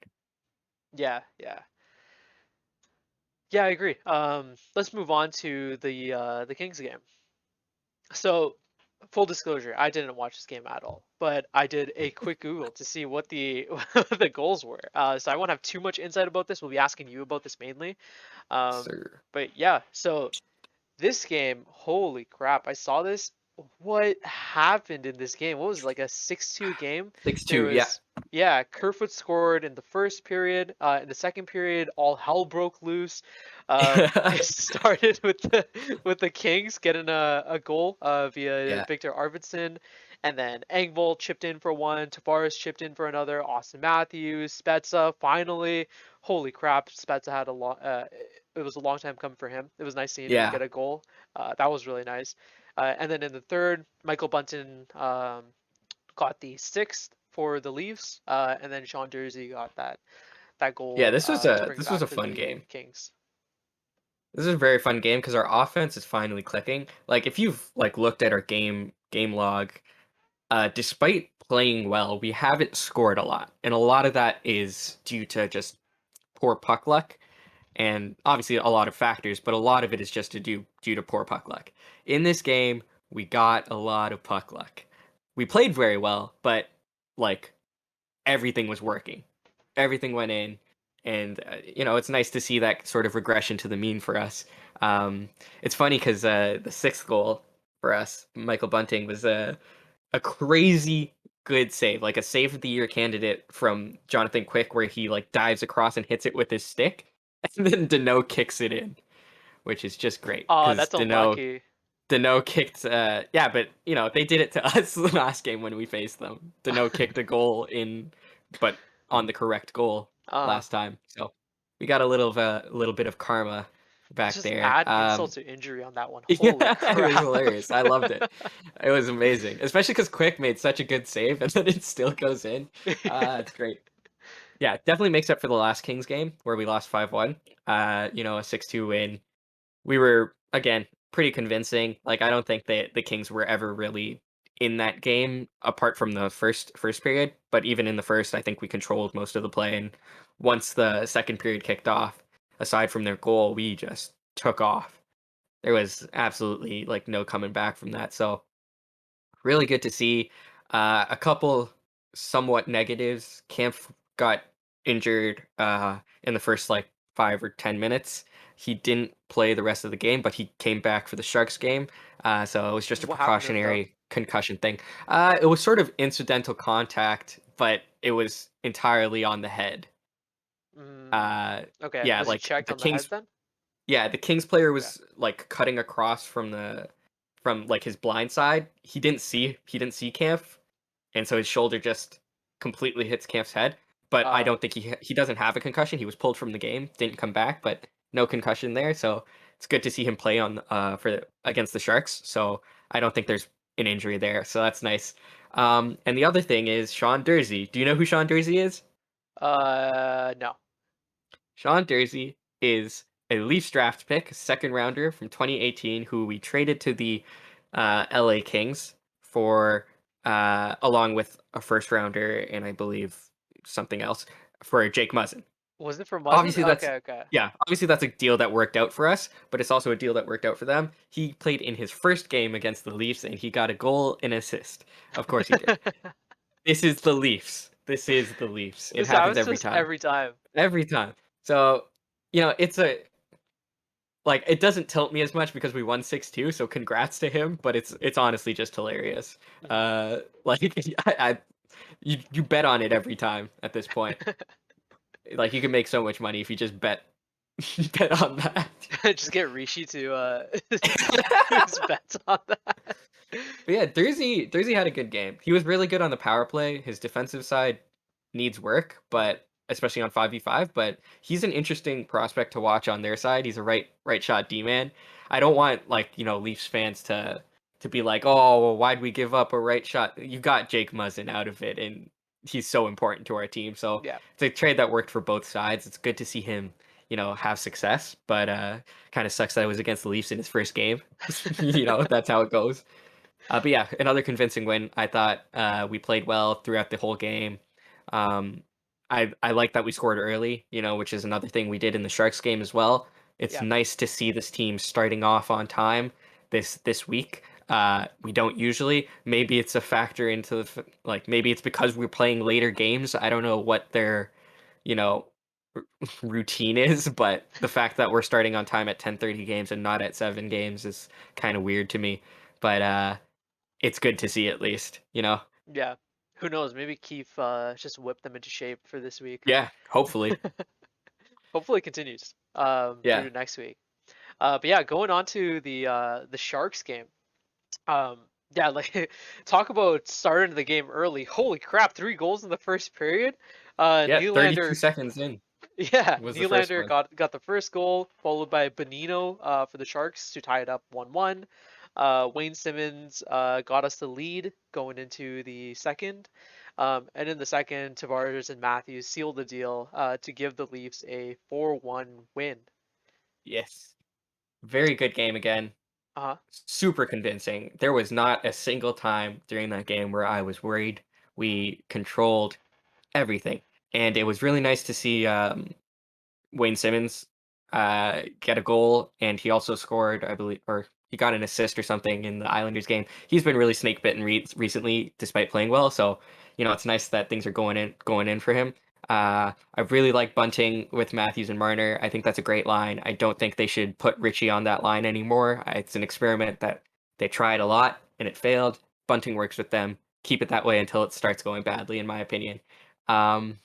yeah. Yeah, I agree. Let's move on to the Kings game. So, full disclosure, I didn't watch this game at all, but I did a quick Google to see what the the goals were. So I won't have too much insight about this. We'll be asking you about this mainly. Sir. But yeah, so this game, holy crap! I saw this. What happened in this game? What was it, like a 6-2 game? There 6-2, yeah. was yeah, Kerfoot scored in the first period. In the second period, all hell broke loose. It started with the Kings getting a goal via Yeah. Victor Arvidsson, and then Engvall chipped in for one. Tavares chipped in for another. Austin Matthews, Spezza finally. Holy crap! Spezza had a lot. It was a long time coming for him. It was nice seeing him Yeah. get a goal. That was really nice. And then in the third, Michael Bunton got the sixth for the Leafs, and then Sean Dursey got that Yeah, goal this was to a bring it this was back a for fun the game. Kings. This is a very fun game because our offense is finally clicking. Like if you've looked at our game log, despite playing well, we haven't scored a lot, and a lot of that is due to just poor puck luck, and obviously a lot of factors, but a lot of it is just due to poor puck luck. In this game, we got a lot of puck luck. We played very well, but like everything was working. Everything went in, and it's nice to see that sort of regression to the mean for us. It's funny because the sixth goal for us, Michael Bunting, was a crazy good save, like a save of the year candidate from Jonathan Quick, where he like dives across and hits it with his stick, and then Dano kicks it in, which is just great Oh, because that's unlucky. Dano kicked. Yeah, but they did it to us the last game when we faced them. Dano kicked a goal in, but on the correct goal Uh, last time, so we got a little bit of karma back just there. add insult to injury on that one. Holy Yeah, it was crap. hilarious. I loved it. It was amazing, especially because Quick made such a good save and then it still goes in. It's great. Yeah, definitely makes up for the last Kings game where we lost 5-1. A 6-2 win. We were again pretty convincing. Like I don't think that the Kings were ever really in that game apart from the first period, but even in the first, I think we controlled most of the play. And once the second period kicked off, aside from their goal, we just took off. There was absolutely like no coming back from that. So really good to see. A couple somewhat negatives. Camp got injured in the first like 5 or 10 minutes. He didn't play the rest of the game, but he came back for the Sharks game. So it was just a What happened to him, though? precautionary concussion thing. It was sort of incidental contact, but it was entirely on the head. Okay. Yeah, Was he like checked the on the head Kings. then? Yeah, the Kings player Okay. was like cutting across from like his blind side. He didn't see Camp, and so his shoulder just completely hits Camp's head. But I don't think he doesn't have a concussion. He was pulled from the game, didn't come back, but no concussion there. So it's good to see him play on for against the Sharks. So I don't think there's an injury there. So that's nice. And the other thing is Sean Dursey. Do you know who Sean Dursey is? No. Sean Dursey is a Leafs draft pick, second rounder from 2018, who we traded to the LA Kings for, along with a first rounder and I believe something else for Jake Muzzin. Was it for Muzzin? Obviously, that's Okay. yeah. Obviously, that's a deal that worked out for us, but it's also a deal that worked out for them. He played in his first game against the Leafs, and he got a goal and assist. Of course, he did. This is the Leafs. This is the Leafs. It This happens happens every just time. every time. Every time. So, it's it doesn't tilt me as much because we won 6-2, so congrats to him, but it's honestly just hilarious. Like I you bet on it every time at this point. Like you can make so much money if you just bet bet on that. Just get Rishi to do his bets on that. But yeah, Thursday had a good game. He was really good on the power play. His defensive side needs work, but especially on 5v5, but he's an interesting prospect to watch on their side. He's a right shot D-man. I don't want Leafs fans to be like, "Oh, well, why'd we give up a right shot?" You got Jake Muzzin out of it and he's so important to our team. So Yeah. it's a trade that worked for both sides. It's good to see him, have success, but kind of sucks that it was against the Leafs in his first game. That's how it goes. But yeah, another convincing win. I thought we played well throughout the whole game. Um, I like that we scored early, which is another thing we did in the Sharks game as well. It's Yeah. nice to see this team starting off on time this week. We don't usually. Maybe it's a factor into maybe it's because we're playing later games. I don't know what their you know routine is, but the fact that we're starting on time at 10:30 games and not at 7 games is kind of weird to me. But it's good to see at least. Yeah. Who knows? Maybe Keith just whipped them into shape for this week. Yeah, hopefully. Hopefully it continues Yeah. through next week. But yeah, going on to the Sharks game. Yeah, like talk about starting the game early. Holy crap, 3 goals in the first period. Yeah, 32 Nylander, seconds in yeah, was the first Nylander one. got the first goal, followed by Bonino for the Sharks to tie it up 1-1. Wayne Simmons got us the lead going into the second. And in the second, Tavares and Matthews sealed the deal to give the Leafs a 4-1 win. Yes. Very good game again. Uh-huh. Super convincing. There was not a single time during that game where I was worried. We controlled everything. And it was really nice to see Wayne Simmons get a goal, and he also scored, I believe, or he got an assist or something in the Islanders game. He's been really snake bitten recently, despite playing well. So it's nice that things are going in for him. I really like Bunting with Matthews and Marner. I think that's a great line. I don't think they should put Richie on that line anymore. It's an experiment that they tried a lot and it failed. Bunting works with them. Keep it that way until it starts going badly, in my opinion. Um,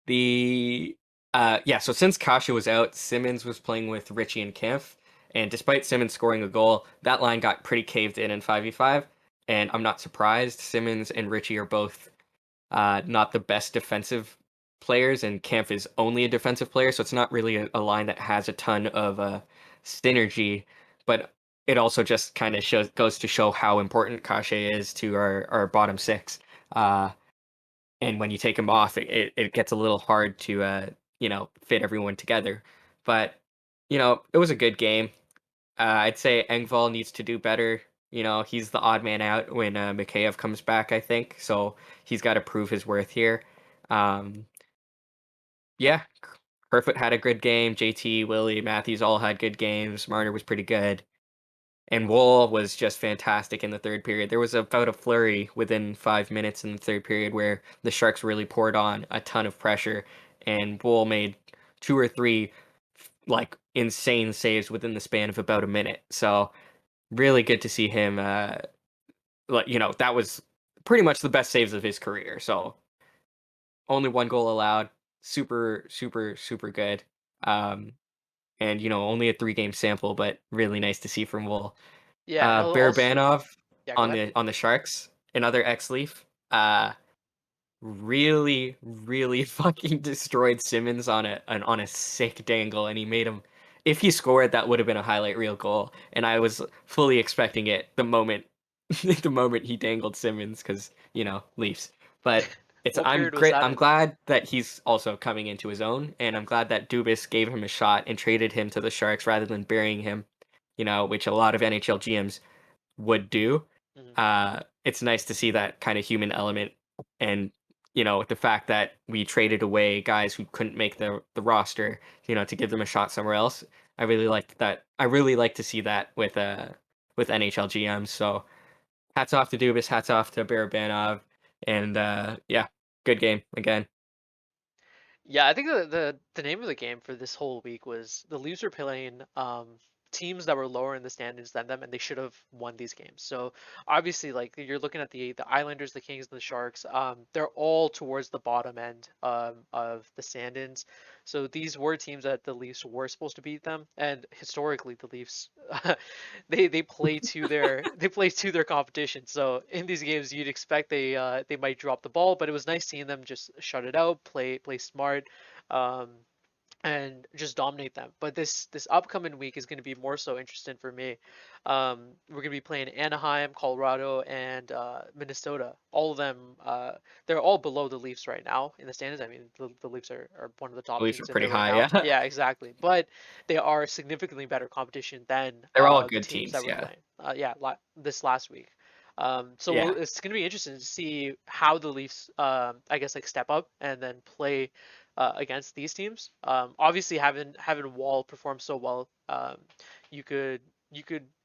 the yeah, so since Kasha was out, Simmons was playing with Richie and Kempf, and despite Simmons scoring a goal, that line got pretty caved in 5v5, and I'm not surprised. Simmons and Richie are both not the best defensive players, and Kempf is only a defensive player, so it's not really a line that has a ton of synergy, but it also just kind of goes to show how important Kasha is to our bottom six. And when you take him off, it gets a little hard to fit everyone together. But it was a good game. I'd say Engvall needs to do better. He's the odd man out when Mikheyev comes back, I think. So he's got to prove his worth here. Um, yeah, Kerfoot had a good game. JT, Willie, Matthews all had good games. Marner was pretty good. And WOLL was just fantastic in the third period. There was about a flurry within 5 minutes in the third period where the Sharks really poured on a ton of pressure, and WOLL made 2 or 3 like insane saves within the span of about a minute. So really good to see him. That was pretty much the best saves of his career. So only one goal allowed. Super, super, super good. Um, and only a 3-game sample, but really nice to see from Wool. Yeah. Also, Barabanov yeah. Go on ahead. the Sharks, another ex-Leaf. Really, really fucking destroyed Simmons on a sick dangle, and he made him. If he scored, that would have been a highlight reel goal, and I was fully expecting it the moment, the moment he dangled Simmons, because Leafs. But What I'm period was great. that I'm in? glad that he's also coming into his own, and I'm glad that Dubas gave him a shot and traded him to the Sharks rather than burying him, which a lot of NHL GMs would do. Mhm. It's nice to see that kind of human element, and the fact that we traded away guys who couldn't make the roster, to give them a shot somewhere else. I really liked that. I really like to see that with NHL GMs. So hats off to Dubas, hats off to Barabanov, and yeah, good game again. Yeah, I think the name of the game for this whole week was the Leafs were playing teams that were lower in the standings than them, and they should have won these games. So obviously, like you're looking at the Islanders, the Kings, and the Sharks. They're all towards the bottom end of the standings. So these were teams that the Leafs were supposed to beat them, and historically the Leafs they play to their competition. So in these games, you'd expect they might drop the ball, but it was nice seeing them just shut it out, play smart, um, and just dominate them. But this upcoming week is going to be more so interesting for me. We're going to be playing Anaheim, Colorado, and Minnesota. All of them, they're all below the Leafs right now in the standings. I mean, the Leafs are one of the top Leafs are teams in pretty there right high, now. yeah. Yeah, exactly. But they are significantly better competition than They're all the good teams teams, that we're yeah. playing. This last week. Yeah. It's going to be interesting to see how the Leafs, I guess, like step up and then play against these teams. Obviously, having Wall perform so well, you could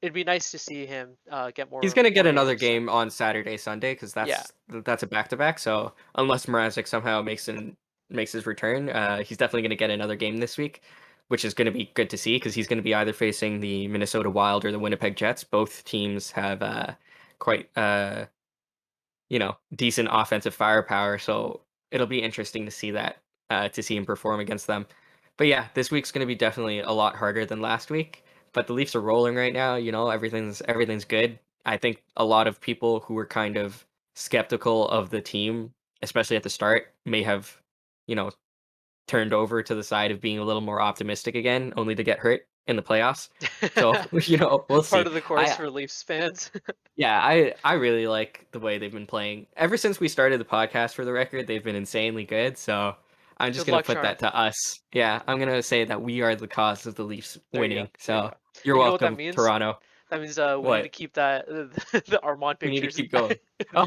it'd be nice to see him get He's gonna more get another games. And game on Saturday, Sunday, because yeah, that's a back to back. So unless Mrazek somehow makes his return, he's definitely gonna get another game this week, which is gonna be good to see because he's gonna be either facing the Minnesota Wild or the Winnipeg Jets. Both teams have quite decent offensive firepower, so it'll be interesting to see that to see him perform against them. But yeah, this week's going to be definitely a lot harder than last week. But the Leafs are rolling right now. Everything's good. I think a lot of people who were kind of skeptical of the team, especially at the start, may have you know turned over to the side of being a little more optimistic again, only to get hurt in the playoffs. So we'll part see. of the course for Leafs fans. Yeah, I really like the way they've been playing. Ever since we started the podcast, for the record, they've been insanely good. So I'm just Good gonna luck put that charms. to us. Yeah, I'm gonna say that we are the cause of the Leafs There you go. winning. There you So go. you're You know what that welcome, means? Toronto. That means we need to What? keep that the Armand We need to pictures keep going. Oh,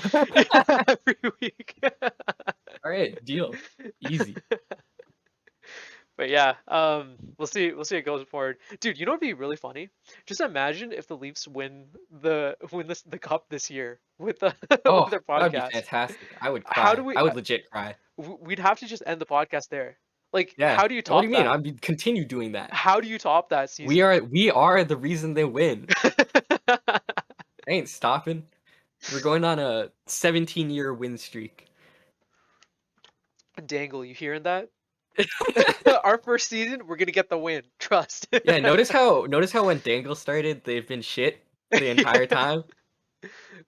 every week. all right, deal. Easy. But yeah, we'll see how it goes forward. Dude, you know what'd be really funny? Just imagine if the Leafs win the cup this year with the Oh, with their that would be podcast. fantastic. I would How do cry. we I would legit cry. we'd have to just end the podcast there. Like, Yeah. how do you What do top you mean? that? I'd continue doing that. How do you top that We season? are we are the reason they win. I ain't stopping. We're going on a 17-year win streak. Dangle, you hearing that? Our first season, we're gonna get the win. Trust. Yeah, notice how when Dangle started, they've been shit the entire time.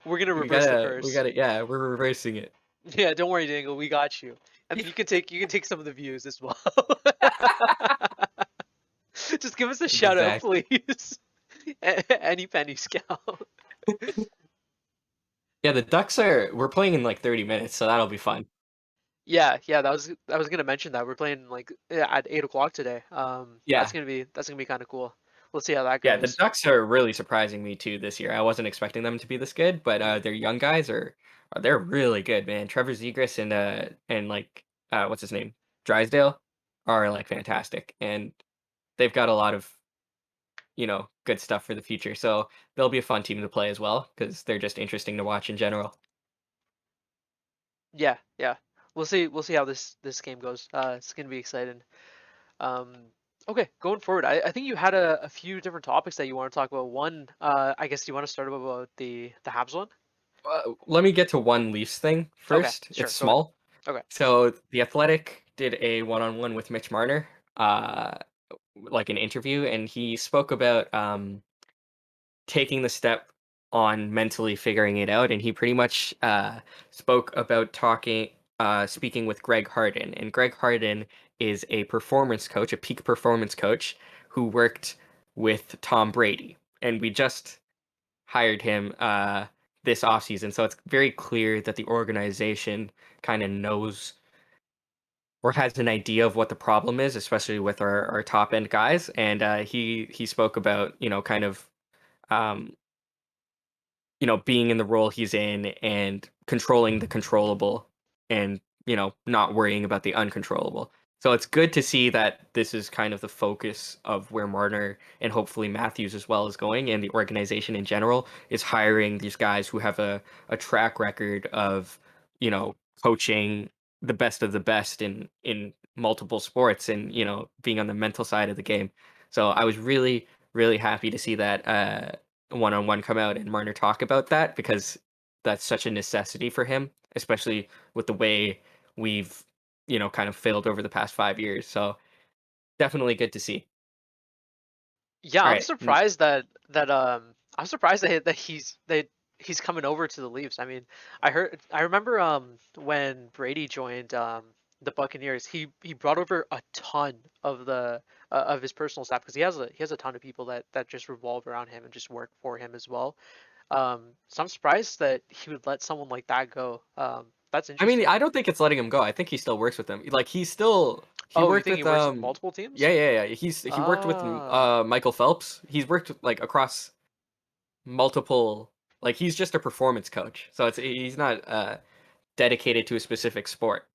We're gonna We reverse the gotta we curse. gotta yeah, we're reversing it. Yeah, don't worry, Dangle. We got you. And then you can take some of the views as well. Just give us a shout out, Exactly. please. Any penny scout. Yeah, we're playing in like 30 minutes, so that'll be fun. Yeah. I was gonna mention that we're playing like at 8 o'clock today. Yeah. That's gonna be kind of cool. We'll see how that Yeah, the goes. Ducks are really surprising me too this year. I wasn't expecting them to be this good, but Mhm. their young guys they're really good, man. Trevor Zegras and like what's his name? Drysdale are like fantastic, and they've got a lot of good stuff for the future. So they'll be a fun team to play as well because they're just interesting to watch in general. Yeah. We'll see how this game goes. It's gonna be exciting. Um, Okay, going forward, I think you had a few different topics that you want to talk about. One, I guess you want to start about the Habs one. Let me get to one Leafs thing Okay, first. sure, It's go ahead. small. Okay. So the Athletic did a one-on-one with Mitch Marner, like an interview, and he spoke about taking the step on mentally figuring it out, and he pretty much spoke about speaking with Greg Harden, and Greg Harden is a performance coach, a peak performance coach who worked with Tom Brady, and we just hired him this offseason. So it's very clear that the organization kind of knows or has an idea of what the problem is, especially with our top end guys. And he spoke about, kind of um, being in the role he's in and controlling the controllable and, not worrying about the uncontrollable. So it's good to see that this is kind of the focus of where Marner and hopefully Matthews as well is going, and the organization in general is hiring these guys who have a track record of, coaching the best of the best in multiple sports and, being on the mental side of the game. So I was really, really happy to see that one-on-one come out and Marner talk about that, because that's such a necessity for him, especially with the way we've, kind of failed over the past 5 years. So definitely good to see. Yeah, All I'm right. surprised I'm surprised that he's coming over to the Leafs. I mean, I remember when Brady joined the Buccaneers, he brought over a ton of his personal staff, because he has a ton of people that just revolve around him and just work for him as well. So I'm surprised that he would let someone like that go. That's I mean, interesting. I don't think it's letting him go. I think he still works with them. Like he Oh, you worked think he with works with multiple yeah, teams? yeah, yeah. He worked with Ah. Michael Phelps. He's worked like across multiple, like he's just a performance coach. So he's not dedicated to a specific sport.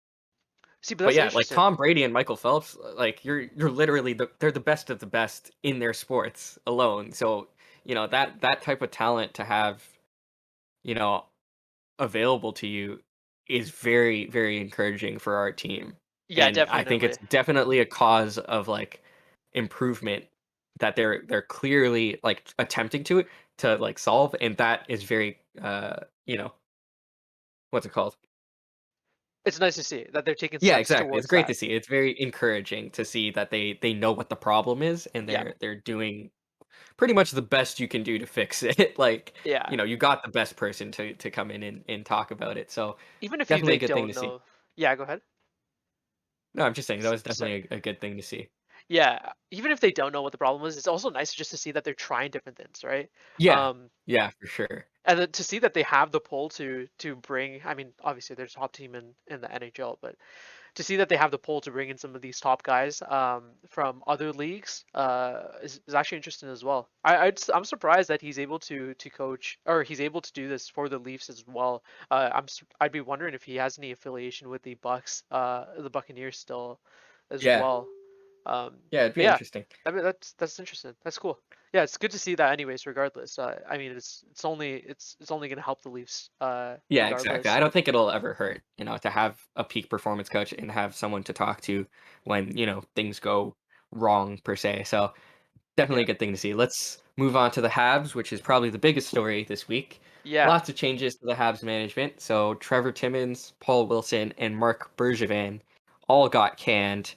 See, but But that's yeah, like interesting. Tom Brady and Michael Phelps, like you're literally they're the best of the best in their sports alone. So, that type of talent to have, you know, available to you is very, very encouraging for our team. Yeah, And I think definitely. it's definitely a cause of like improvement that they're clearly like attempting to like solve, and that is very what's it called? It's nice to see that they're taking Yeah, steps exactly. It's towards great to that. see. It's very encouraging to see that they know what the problem is, and Yeah, they're doing pretty much the best you can do to fix it. Like, yeah. you got the best person to come in and talk about it. So Even if definitely they a good thing don't to see. know. Yeah, go ahead. No, I'm just saying that was Sorry. definitely a good thing to see. Yeah, even if they don't know what the problem is, it's also nice just to see that they're trying different things, right? Yeah. Um, Yeah, for sure. and then to see that they have the pull to bring. I mean, obviously they're the top team in the NHL, but to see that they have the pull to bring in some of these top guys from other leagues is actually interesting as well. I'm surprised that he's able to coach, or he's able to do this for the Leafs as well. I'd be wondering if he has any affiliation with the Bucks, the Buccaneers still, as Yeah. well. Yeah, it'd But be yeah, interesting. I mean that's interesting. That's cool. Yeah, it's good to see that anyways. Regardless, I mean it's only gonna help the Leafs Yeah, exactly. regardless. I don't think it'll ever hurt, to have a peak performance coach and have someone to talk to when, things go wrong per se. So definitely Yeah, a good thing to see. Let's move on to the Habs, which is probably the biggest story this week. yeah. Lots of changes to the Habs management. So Trevor Timmins, Paul Wilson, and Marc Bergevin all got canned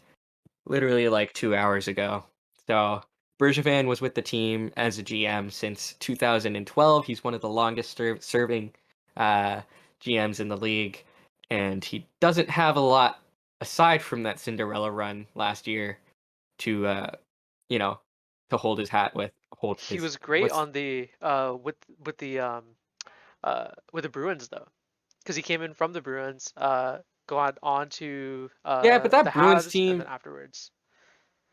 literally like 2 hours ago. So Bergevin was with the team as a GM since 2012. He's one of the longest serving uh, GMs in the league, and he doesn't have a lot aside from that Cinderella run last year to you know to hold his hat with. Hold He his was great what's on the with the Bruins though, because he came in from the Bruins, gone on to Yeah, but the that Bruins Habs, and then team, afterwards,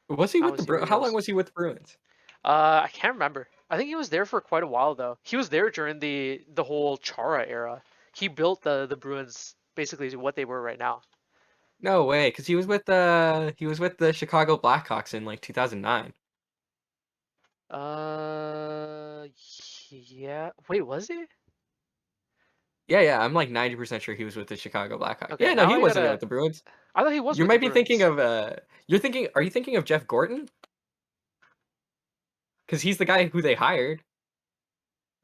was he I with want to the see where he How long goes. was he with the Bruins? I can't remember. I think he was there for quite a while though. He was there during the whole Chara era. He built the Bruins basically to what they were right now. No way, because he was with the Chicago Blackhawks in like 2009. Uh, yeah. Wait, was he? Yeah, yeah, I'm like 90% sure he was with the Chicago Blackhawks. Okay, Yeah, no, now he I wasn't there gotta. with the Bruins. I thought he was You with the might be thinking Bruins. of are you thinking of Jeff Gordon? Because he's the guy who they hired.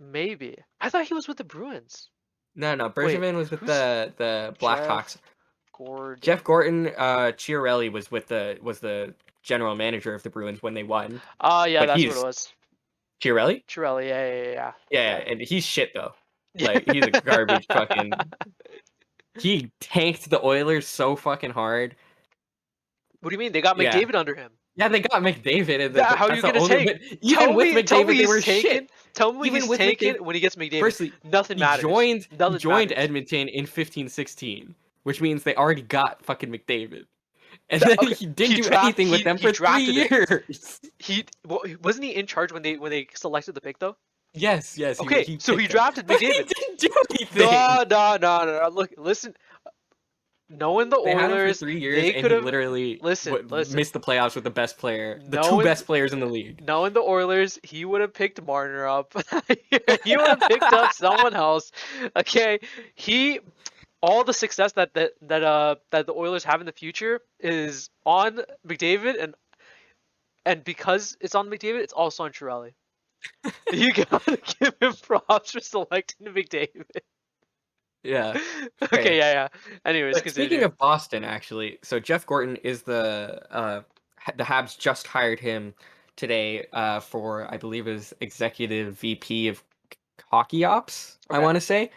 Maybe. I thought he was with the Bruins. No, Wait, Bergevin was with who's the Blackhawks. Gordon. Jeff Gorton, Chiarelli was the general manager of the Bruins when they won. Yeah, But that's what it he's was. Chiarelli? Chiarelli, yeah. Yeah, and he's shit though. Like he's a garbage fucking. He tanked the Oilers so fucking hard. What do you mean? They got Yeah. McDavid under him. Yeah, they got McDavid, and How are that's you the gonna only. tank? But even with McDavid, they were shit. Tell me Even he's with tanking McDavid- when he gets McDavid. Firstly, nothing matters. He Nothing joined matters. Edmonton in 15-16, which means they already got fucking McDavid, and then he didn't do anything with them for 3 years. Wasn't he in charge when they selected the pick though? Yes. Okay, so he picked them. drafted But he McDavid. didn't do anything. No. Look, listen. Knowing the They had him for Oilers, 3 years, they and could he have literally listen. missed the playoffs with the best player, the two Knowing- best players in the league. Knowing the Oilers, he would have picked Marner up. He would have picked up someone else. Okay, all the success that the Oilers have in the future is on McDavid, and because it's on McDavid, it's also on Chiarelli. You gotta give him props for selecting McDavid. Yeah. Okay, yeah. Anyways, But speaking of Boston, actually, so Jeff Gorton is the Habs just hired him today for, I believe, his executive VP of hockey ops. Okay. I want to say.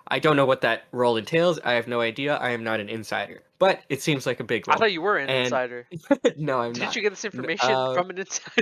I don't know what that role entails. I have no idea. I am not an insider, but it seems like a big role. I thought you were an insider. No, I'm not. Didn't you get this information from an insider?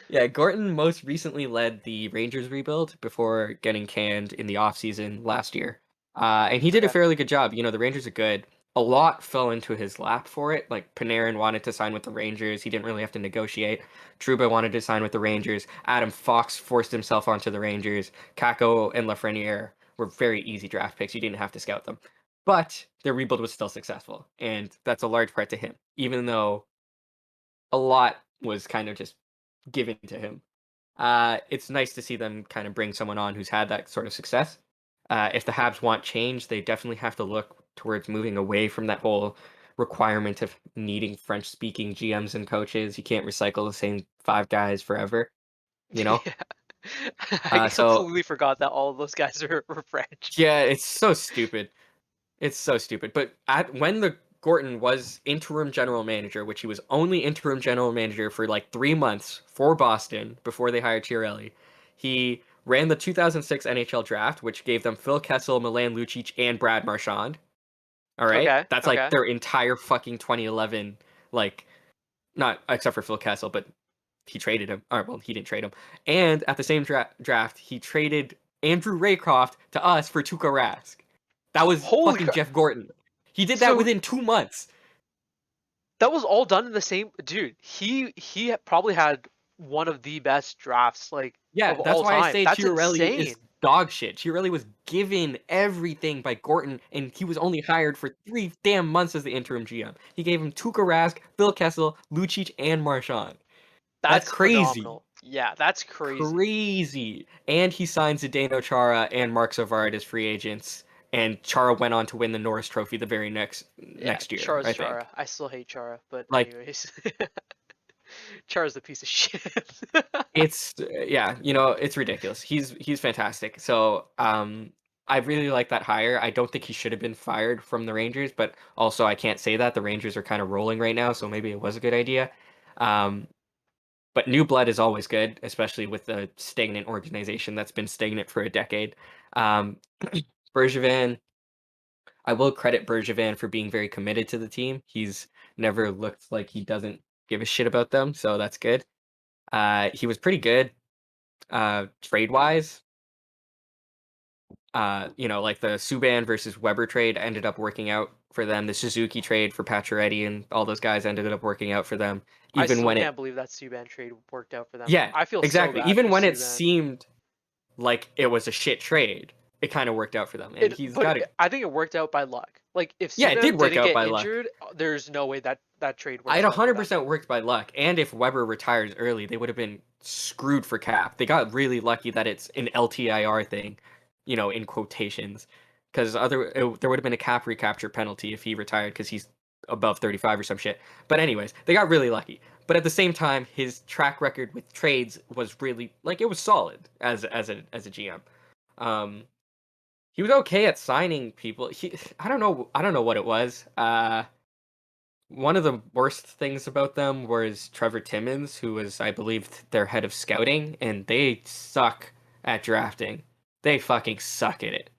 Yeah, Gorton most recently led the Rangers rebuild before getting canned in the offseason last year. And he did a fairly good job. You know, the Rangers are good. A lot fell into his lap for it. Like, Panarin wanted to sign with the Rangers. He didn't really have to negotiate. Trouba wanted to sign with the Rangers. Adam Fox forced himself onto the Rangers. Kakko and Lafreniere were very easy draft picks. You didn't have to scout them. But their rebuild was still successful. And that's a large part to him, even though a lot was kind of just given to him. It's nice to see them kind of bring someone on who's had that sort of success. If the Habs want change, they definitely have to look towards moving away from that whole requirement of needing French-speaking GMs and coaches. You can't recycle the same 5 guys forever, you know? Yeah. I completely forgot that all of those guys were French. Yeah, it's so stupid. It's so stupid. But when the Gorton was interim general manager, which he was only interim general manager for like 3 months for Boston before they hired Chiarelli, he ran the 2006 NHL draft, which gave them Phil Kessel, Milan Lucic, and Brad Marchand. All right? Okay, That's like their entire fucking 2011, like, not except for Phil Kessel, but he traded him. Or, well, he didn't trade him. And at the same draft, he traded Andrew Raycroft to us for Tuukka Rask. That was fucking Jeff Gorton. He did that within 2 months. That was all done in the same. Dude, he probably had one of the best drafts, like, of that's all why time. I say That's Chiarelli insane. is dog shit. Chiarelli was given everything by Gorton, and he was only hired for 3 damn months as the interim GM. He gave him Tuukka Rask, Phil Kessel, Lucic, and Marchand. That's crazy. Phenomenal. Yeah, that's crazy. Crazy. And he signed Zdeno Chara and Mark Savard as free agents. And Chara went on to win the Norris Trophy the very next year. Chara's I Chara. think. I still hate Chara, but Like, anyways, Chara's a piece of shit. It's it's ridiculous. He's fantastic. So I really like that hire. I don't think he should have been fired from the Rangers, but also I can't say that. The Rangers are kind of rolling right now, so maybe it was a good idea. But new blood is always good, especially with a stagnant organization that's been stagnant for a decade. Bergevin, I will credit Bergevin for being very committed to the team. He's never looked like he doesn't give a shit about them, so that's good. He was pretty good trade-wise. Like the Subban versus Weber trade ended up working out for them. The Suzuki trade for Pacioretty and all those guys ended up working out for them. Even I can't believe that Subban trade worked out for them. Yeah, I feel exactly. So bad Even for when Subban. it seemed like it was a shit trade, it kind of worked out for them. And I think it worked out by luck. Like, if Subban it did work didn't out get by injured, there's no way that trade worked. I'd 100% worked by luck. And if Weber retires early, they would have been screwed for cap. They got really lucky that it's an LTIR thing, in quotations, because there would have been a cap recapture penalty if he retired because he's above 35 or some shit. But anyways, they got really lucky. But at the same time, his track record with trades was really like it was solid as a GM. He was okay at signing people. I don't know what it was. One of the worst things about them was Trevor Timmins, who was, I believe, their head of scouting, and they suck at drafting. They fucking suck at it.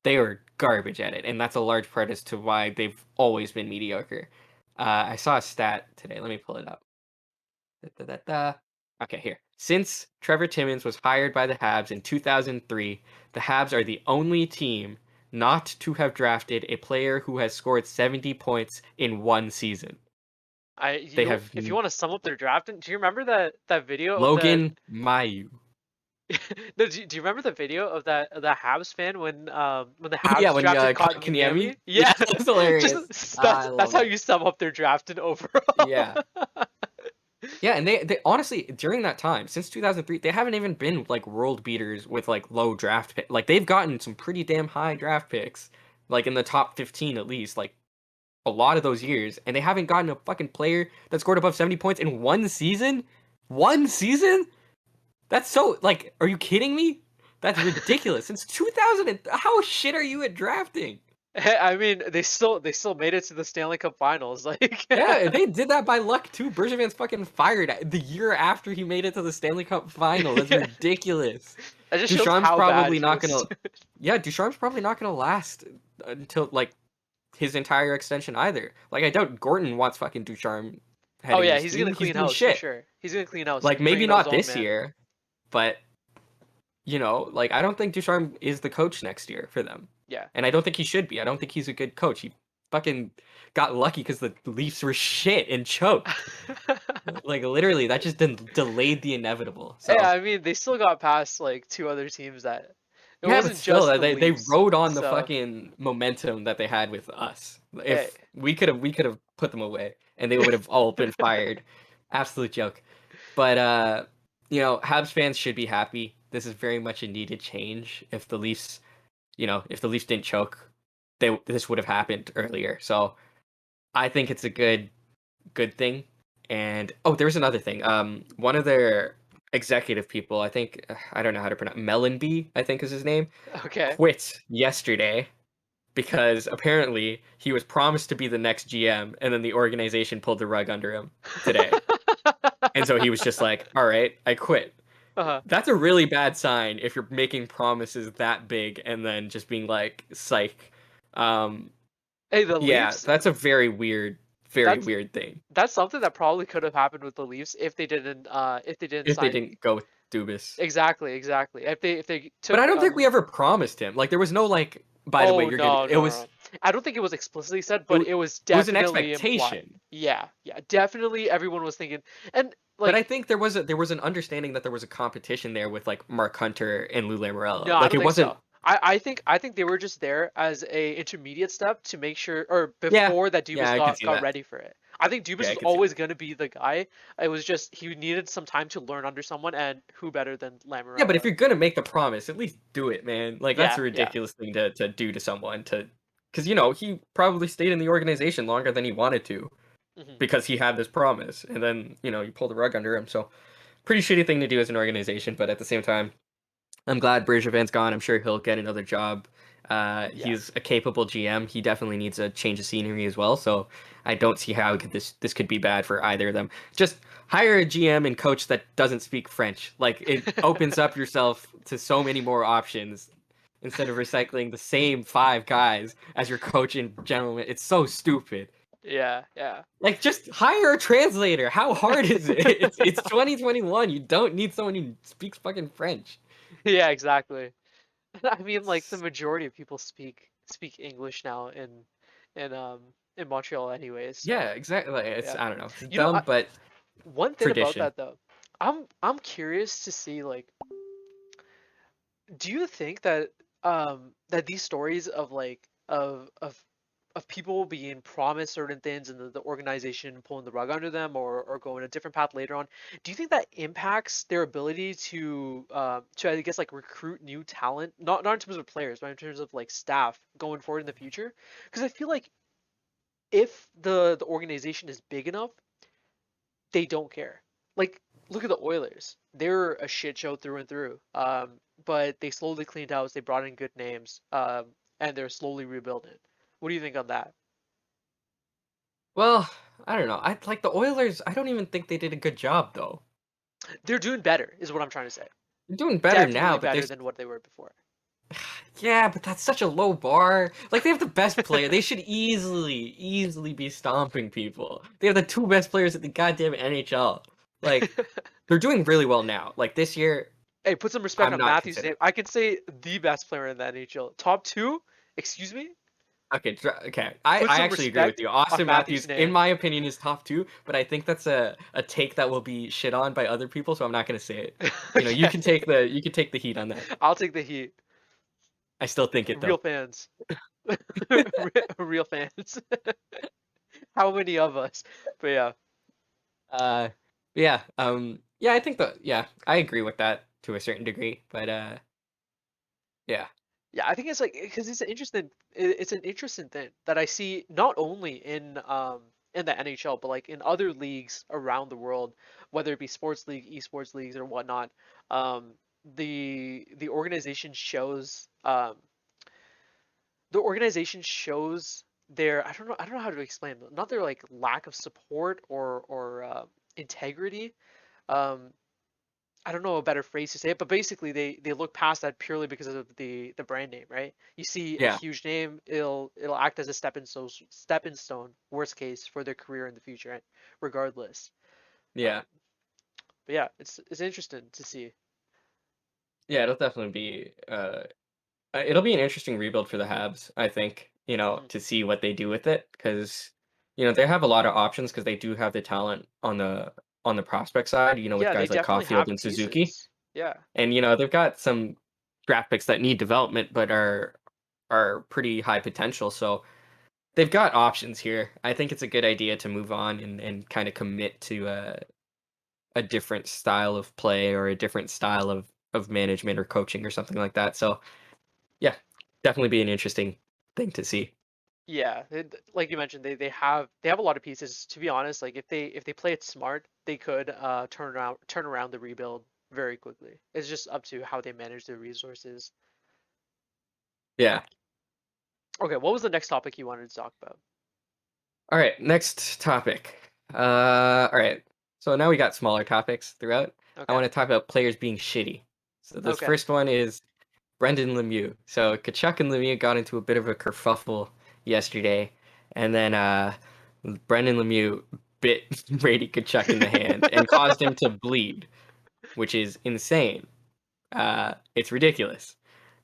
They were garbage at it, and that's a large part as to why they've always been mediocre. I saw a stat today. Let me pull it up. Okay, here. Since Trevor Timmins was hired by the Habs in 2003, the Habs are the only team not to have drafted a player who has scored 70 points in one season. If you want to sum up their drafting, do you remember that video Logan Mailloux. No, do you remember the video of the Habs fan when the Oh, yeah, Habs when drafted Kotkaniemi? Yeah, That's hilarious. that's how you sum up their drafting overall. Yeah. Yeah, and they honestly during that time since 2003 they haven't even been like world beaters with like low draft pick. Like they've gotten some pretty damn high draft picks, like in the top 15 at least, like a lot of those years, and they haven't gotten a fucking player that scored above 70 points in one season. One season? That's so like, are you kidding me? That's ridiculous. Since 2000, how shit are you at drafting? I mean, they still made it to the Stanley Cup Finals. Like, Yeah, they did that by luck too. Bergevin's fucking fired the year after he made it to the Stanley Cup Final. That's ridiculous. that just shows Ducharme's how probably bad not he was. gonna. Yeah, Ducharme's probably not gonna last until like his entire extension either. Like I doubt Gordon wants fucking Ducharme Oh heading yeah, his he's team. gonna He's clean doing house for shit. sure. He's gonna clean house. Like maybe bringing up his not own this man. year, but you know, like I don't think Ducharme is the coach next year for them. Yeah. And I don't think he should be. I don't think he's a good coach. He fucking got lucky because the Leafs were shit and choked. Like literally, that just delayed the inevitable. So Yeah, I mean, they still got past like two other teams that it yeah, but wasn't still, just the they Leafs. rode on the So, fucking momentum that they had with us. yeah. If we could have put them away, and they would have all been fired. Absolute joke. But you know, Habs fans should be happy. This is very much a needed change. If the Leafs, if the Leafs didn't choke, this would have happened earlier. So I think it's a good thing. And there was another thing. One of their executive people, I think I don't know how to pronounce Mellenby, I think is his name, Okay. quit yesterday because apparently he was promised to be the next GM, and then the organization pulled the rug under him today. And so he was just like, "All right, I quit." Uh-huh. That's a really bad sign if you're making promises that big and then just being like, "Psych." Hey, the Yeah, Leafs. that's a very weird weird thing. That's something that probably could have happened with the Leafs if they didn't If they sign. didn't go with Dubas. Exactly. If they took. But I don't think we ever promised him. Like there was no like. By the way, you're no, gonna. It was. no. I don't think it was explicitly said, but it was It was an definitely implied. expectation. Yeah, definitely. Everyone was thinking, and like. But I think there was an understanding that there was a competition there with like Mark Hunter and Lou Lamoriello. No, Like I don't it think wasn't. so. I think they were just there as a intermediate step to make sure, or before that Dubas I can see got that. ready for it. I think Dubas was always going to be the guy. It was just he needed some time to learn under someone, and who better than Lamoriello? Yeah, but if you're gonna make the promise, at least do it, man. Like that's a Yeah. ridiculous thing to do to someone because he probably stayed in the organization longer than he wanted to Mhm. because he had this promise, and then you pull the rug under him. So pretty shitty thing to do as an organization, but at the same time, I'm glad Bergevin's gone. I'm sure he'll get another job. He's a capable GM. He definitely needs a change of scenery as well. So I don't see how this could be bad for either of them. Just hire a GM and coach that doesn't speak French. Like it opens up yourself to so many more options instead of recycling the same 5 guys as your coach and general. It's so stupid. Yeah. Like just hire a translator. How hard is it? It's 2021. You don't need someone who speaks fucking French. Yeah, exactly. I mean, like the majority of people speak English now in Montreal, anyways. So, Yeah, exactly. It's yeah. I don't know. It's dumb, but one thing tradition. about that though, I'm curious to see like, do you think that that these stories of like of people being promised certain things and the organization pulling the rug under them or going a different path later on, do you think that impacts their ability to I guess like recruit new talent, not in terms of players, but in terms of like staff going forward in the future? Because I feel like if the organization is big enough, they don't care. Like, look at the Oilers. They're a shit show through and through. But they slowly cleaned house. They brought in good names. And they're slowly rebuilding. What do you think on that? Well, I don't know. I like the Oilers. I don't even think they did a good job though. They're doing better, is what I'm trying to say. They're doing better now, Definitely but better than what they were before. yeah, but that's such a low bar. Like they have the best player. They should easily be stomping people. They have the two best players at the goddamn NHL. Like they're doing really well now. Like this year, Hey, put some respect I'm on not Matthews' considering. name. I can say the best player in the NHL. Top two? Excuse me? Okay, okay. I Put some actually agree with respect you. on Austin Matthews' Matthews, in name. my opinion, is top two, but I think that's a take that will be shit on by other people, so I'm not gonna say it. You know, you Okay. can take the heat on that. I'll take the heat. I still think it Real though. fans. Real fans. How many of us? But yeah. Uh, yeah, yeah, I think that, yeah, I agree with that to a certain degree, but yeah, Yeah, I think it's like because it's an interesting thing that I see not only in the NHL but like in other leagues around the world, whether it be sports league, esports leagues or whatnot. Um, the organization shows their I don't know how to explain it, not their like lack of support or integrity. Um, I don't know a better phrase to say it, but basically they look past that purely because of the brand name, right? You see a yeah, huge name, it'll act as a stepping stone, worst case, for their career in the future, right? Regardless. Um, yeah, but yeah, it's interesting to see. yeah. It'll definitely be it'll be an interesting rebuild for the Habs, I think. You know, Mhm. to see what they do with it, because you know they have a lot of options because they do have the talent on the prospect side. You know, with Yeah, they guys like definitely Caulfield have and Suzuki. pieces. Yeah. And you know, they've got some draft picks that need development but are pretty high potential. So they've got options here. I think it's a good idea to move on and kind of commit to a different style of play or a different style of management or coaching or something like that. So yeah, definitely be an interesting thing to see. Yeah, like you mentioned, they have a lot of pieces. To be honest, like if they play it smart, they could turn around the rebuild very quickly. It's just up to how they manage their resources. Yeah. Okay, what was the next topic you wanted to talk about? All right, next topic. All right. So now we got smaller topics throughout. I Okay, want to talk about players being shitty. So this okay, first one is Brendan Lemieux. So Kachuk and Lemieux got into a bit of a kerfuffle yesterday, and then Brendan Lemieux bit Brady Kachuk in the hand and caused him to bleed, which is insane. It's ridiculous.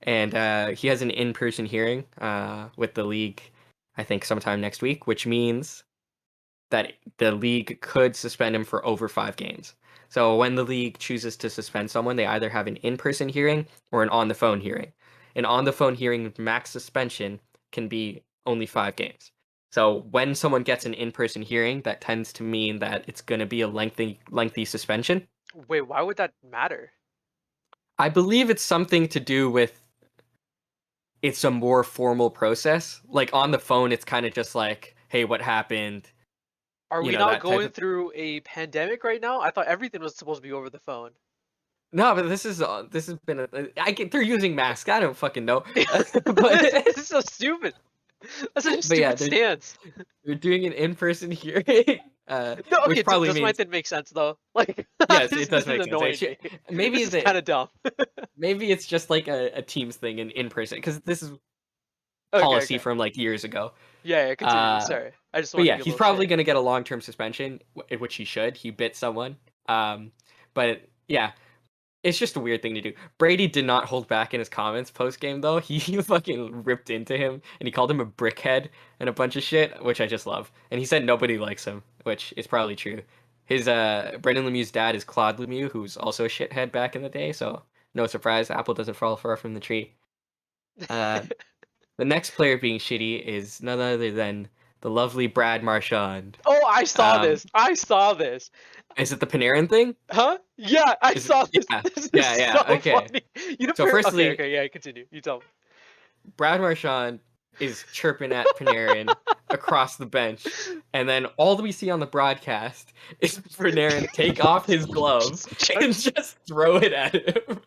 And he has an in-person hearing with the league, I think sometime next week, which means that the league could suspend him for over 5 games. So when the league chooses to suspend someone, they either have an in-person hearing or an on-the-phone hearing. An on-the-phone hearing max suspension can be only 5 games. So when someone gets an in-person hearing, that tends to mean that it's going to be a lengthy suspension. wait, why would that matter? I believe it's something to do with it's a more formal process. Like on the phone, it's kind of just like, hey, what happened? Are You we know, not that type going of. through a pandemic right now? I thought everything was supposed to be over the phone. No, but this has been they're using masks. I don't fucking know, but This is so stupid. That's such a but yeah, stupid stance. they're doing an in person hearing, No, okay, which probably does my means thing make sense though? Like, yes, it this does is make sense. It annoying should, me. maybe This is kind the of dumb. maybe it's just like a Teams thing in person because this is Okay, policy okay. from like years ago. Yeah, yeah, continue. Uh, Sorry. I just but wanted to yeah, give a he's little probably shit. going to get a long term suspension, which he should. He bit someone. But yeah, it's just a weird thing to do. Brady did not hold back in his comments post game though. He fucking ripped into him and he called him a brickhead and a bunch of shit, which I just love. And he said nobody likes him, which is probably true. His Brendan Lemieux's dad is Claude Lemieux, who's also a shithead back in the day, so no surprise, apple doesn't fall far from the tree. Uh, the next player being shitty is none other than the lovely Brad Marchand. Oh, I saw Um, this. I saw this. is it the Panarin thing? Huh? Yeah, I Is it, saw this. yeah, This is yeah. so Okay. funny. You know, So, okay, firstly, okay, yeah, continue. You tell me. Brad Marchand is chirping at Panarin across the bench, and then all that we see on the broadcast is Panarin take off his glove and just throw it at him,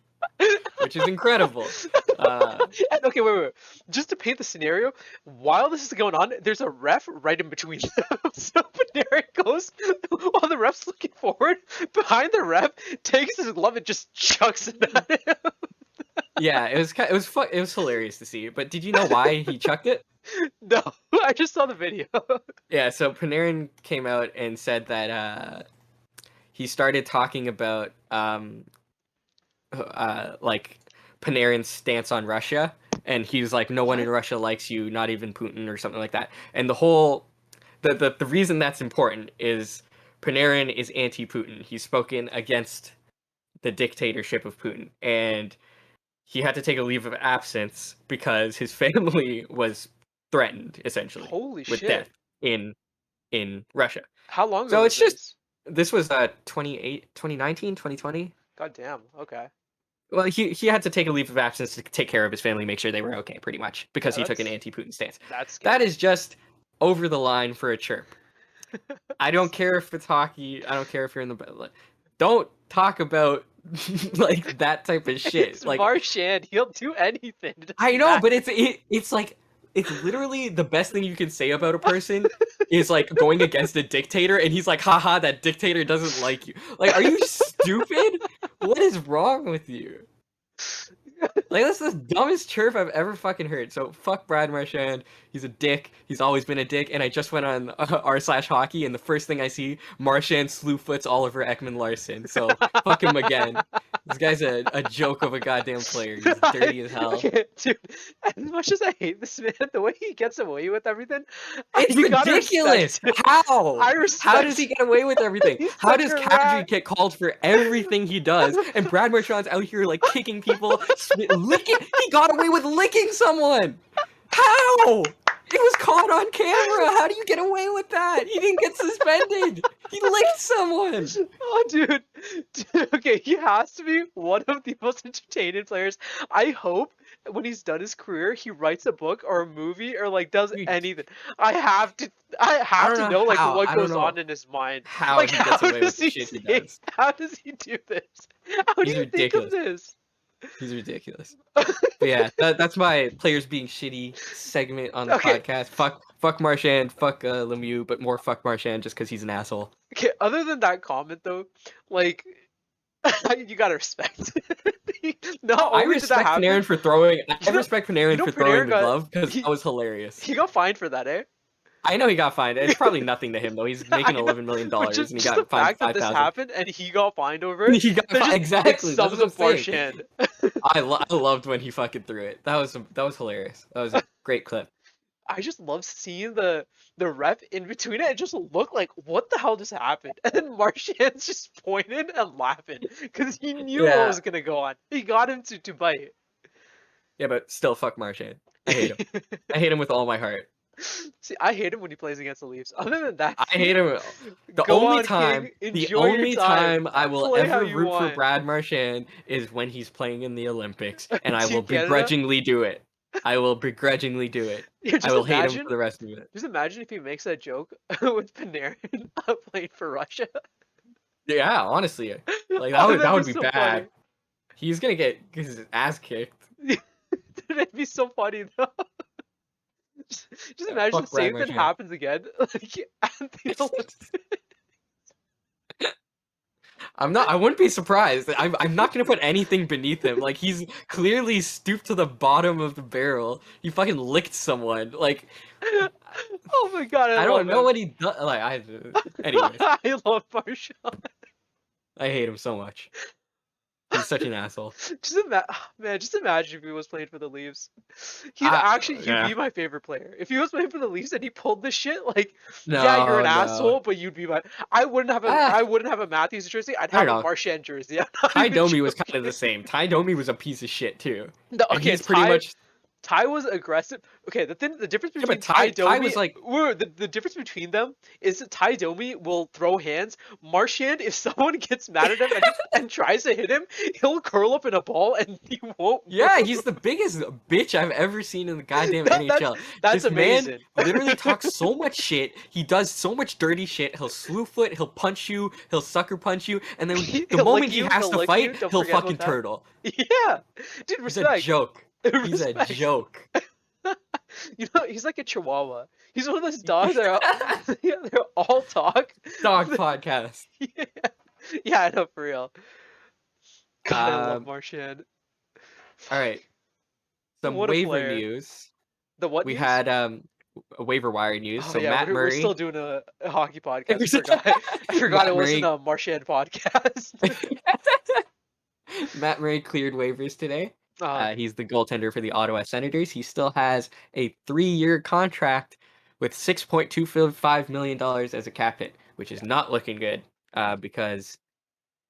which is incredible. And, okay, wait. Just to paint the scenario, while this is going on, there's a ref right in between them. So Panarin goes while the ref's looking forward behind the ref, takes his glove and just chucks it at him. Yeah, it was hilarious to see. But did you know why he chucked it? No, I just saw the video. Yeah, so Panarin came out and said that he started talking about like Panarin's stance on Russia, and he was like, no one in Russia likes you, not even Putin or something like that. And the reason that's important is Panarin is anti-Putin. He's spoken against the dictatorship of Putin, and he had to take a leave of absence because his family was threatened, essentially, with death in Russia. How long ago? So it's just this was 2019, 2020. God damn. Okay. Well, he had to take a leave of absence to take care of his family, make sure they were okay, pretty much, because he took an anti-Putin stance. That is just over the line for a chirp. I don't care if it's hockey. I don't care if you're in the. Don't talk about like that type of shit. It's like Marchand, he'll do anything. I know, but it's like it's literally the best thing you can say about a person is like going against a dictator, and he's like, haha, that dictator doesn't like you. Like, are you stupid? What is wrong with you? Like, that's the dumbest chirp I've ever fucking heard. So fuck Brad Marchand. He's a dick. He's always been a dick. And I just went on r/hockey, and the first thing I see, Marchand slew foots Oliver Ekman-Larsson. So fuck him again. This guy's a joke of a goddamn player. He's dirty as hell. Okay, dude, as much as I hate this man, the way he gets away with everything, it's ridiculous. How? How does he get away with everything? How does Kadri get called for everything he does? And Brad Marchand's out here like kicking people, licking. He got away with licking someone. How? It was caught on camera. How do you get away with that? He didn't get suspended. He licked someone. Oh, dude. Okay, he has to be one of the most entertaining players. I hope when he's done his career, he writes a book or a movie or like does anything. I have to know like what goes on in his mind. How like, he gets away with the shit he does. How does he do this? How do you think of this? He's ridiculous. But yeah, that's my players being shitty segment on the podcast. Fuck Marchand, fuck Lemieux, but more fuck Marchand just because he's an asshole. Okay, other than that comment though, like you gotta respect. I respect Panarin for throwing. I respect Panarin for throwing the glove because that was hilarious. He got fined for that, eh? I know he got fined. It's probably nothing to him though. He's making $11 million, and he got fined $5,000. That this happened and he got fined over it. He got fined, exactly. Sums of Marchand. I loved when he fucking threw it. That was hilarious. That was a great clip. I just love seeing the ref in between it and just look like, what the hell just happened? And then Marchand's just pointing and laughing because he knew what was gonna go on. He got him to bite. Yeah, but still, fuck Marchand. I hate him. I hate him with all my heart. See, I hate him when he plays against the Leafs. Other than that, I hate him. The only time I will ever root for Brad Marchand is when he's playing in the Olympics, and I will begrudgingly do it. I will begrudgingingly do it. I will hate him for the rest of it. Just imagine if he makes that joke with Panarin playing for Russia. Yeah, honestly, like that would be so bad. Funny. He's gonna get his ass kicked. It'd be so funny though. Just imagine the same thing happens again. Like, I wouldn't be surprised. I'm not gonna put anything beneath him. Like, he's clearly stooped to the bottom of the barrel. He fucking licked someone. Like, oh my god! I don't know what he does. Like, anyways. I love Marchand. I hate him so much. He's such an asshole. Just imagine if he was playing for the Leafs. He'd be my favorite player. If he was playing for the Leafs and he pulled this shit, like, you're an asshole, but you'd be my. I wouldn't have a Matthews jersey. I'd have a Marchand jersey. Ty Domi was kind of the same. Ty Domi was a piece of shit too. No, okay, he's pretty much. Ty was aggressive. Okay, the difference Yeah, between but Ty Ty Domi, was like, the difference between them is that Ty Domi will throw hands. Marchand, if someone gets mad at him and tries to hit him, he'll curl up in a ball and he won't yeah, move. he's the biggest bitch I've ever seen in the goddamn That's NHL. that's This man amazing. literally talks so much shit. He does so much dirty shit. He'll slew foot, he'll punch you, he'll sucker punch you, and then the He'll lick moment he you. has He'll to lick you. fight, Don't he'll forget fucking about that. turtle. Yeah, dude, He's a respect. joke. He's a Respect. joke. You know, he's like a chihuahua. He's one of those dogs that are, yeah, they're all talk. Dog podcast. Yeah. Yeah, I know, for real. God, I love Um, Marchand. all right. Some What a waiver player. news. The what We news? had a waiver wire news. Oh So yeah, Matt we're still Murray. doing a hockey podcast. I forgot. I forgot Matt it wasn't Murray. a Marchand podcast. Matt Murray cleared waivers today. He's the goaltender for the Ottawa Senators. He still has a 3-year contract with $6.25 million as a cap hit, which is not looking good because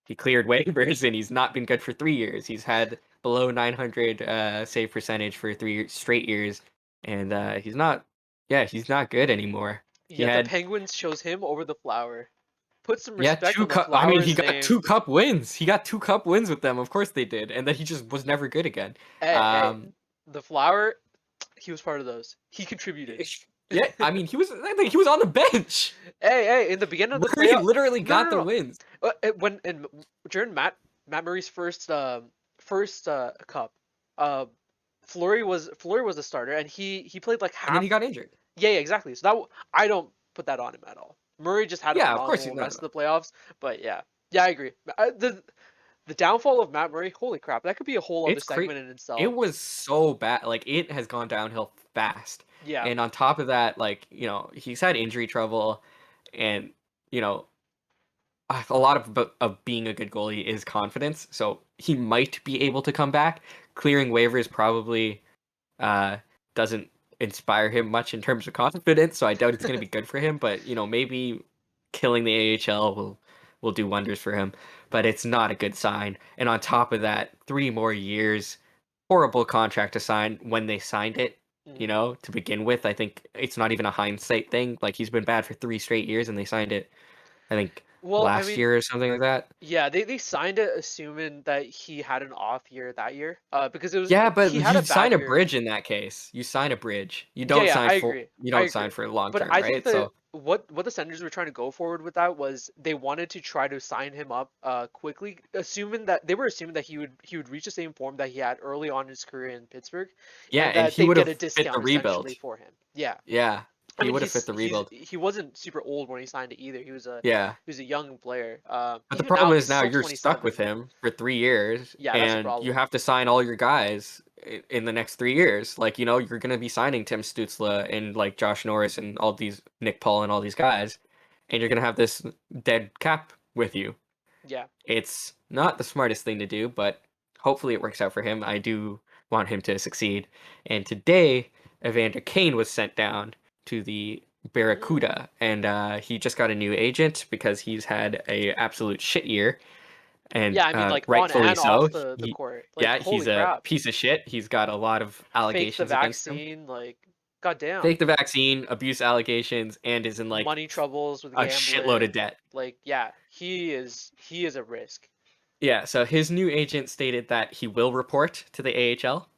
he cleared waivers and he's not been good for 3 years. He's had below 900 save percentage for 3 straight years, and he's not good anymore. He Yeah, the had Penguins chose him over the Flower. Put some Yeah, respect on the I mean, he Flower's got name. 2 cup wins. He got 2 cup wins with them. Of course they did, and then he just was never good again. Hey, the Flower, he was part of those. He contributed. Yeah, I mean, he was on the bench. Hey, in the beginning of the Murray playoff, literally got the no. wins. During Matt Murray's first cup, Fleury was a starter, and he played like half. And then he got injured. Yeah, exactly. So I don't put that on him at all. Murray just had a Yeah, of course he's phenomenal not. rest of the playoffs, but yeah, I agree. The downfall of Matt Murray, holy crap, that could be a whole other segment in itself. It was so bad. Like, it has gone downhill fast. Yeah. And on top of that, like, he's had injury trouble, and a lot of being a good goalie is confidence. So he might be able to come back. Clearing waivers probably doesn't inspire him much in terms of confidence. So I doubt it's going to be good for him. But maybe killing the AHL will do wonders for him. But it's not a good sign. And on top of that, 3 more years, horrible contract to sign when they signed it. To begin with, I think it's not even a hindsight thing. Like, he's been bad for 3 straight years, and they signed it, I think, last year or something like that. Yeah, they signed it assuming that he had an off year that year. Because it was but he had you a sign a year. bridge in that case. You sign a bridge. You don't sign I agree. You don't sign for long term, I right? think that what the Senators were trying to go forward with that was they wanted to try to sign him up quickly, assuming that he would reach the same form that he had early on in his career in Pittsburgh. Yeah, and and that he they would get have a discount fit the rebuild for him. Yeah. Yeah. He would have fit the rebuild. He wasn't super old when he signed it either. He was a young player. But the problem is now you're stuck with him for 3 years, Yeah, that's a and problem. you have to sign all your guys in the next 3 years. Like, you're going to be signing Tim Stützle and like Josh Norris and all these Nick Paul and all these guys, and you're going to have this dead cap with you. Yeah. It's not the smartest thing to do, but hopefully it works out for him. I do want him to succeed. And today, Evander Kane was sent down to the Barracuda, and he just got a new agent because he's had a absolute shit year. And yeah, I mean, like rightfully on and so. off the court. Like, he's a piece of shit. He's got a lot of allegations against him. Fake the vaccine, like, goddamn. Fake the vaccine, abuse allegations, and is in like money troubles with a gambling, shitload of debt. Like, yeah, he is a risk. Yeah, so his new agent stated that he will report to the AHL.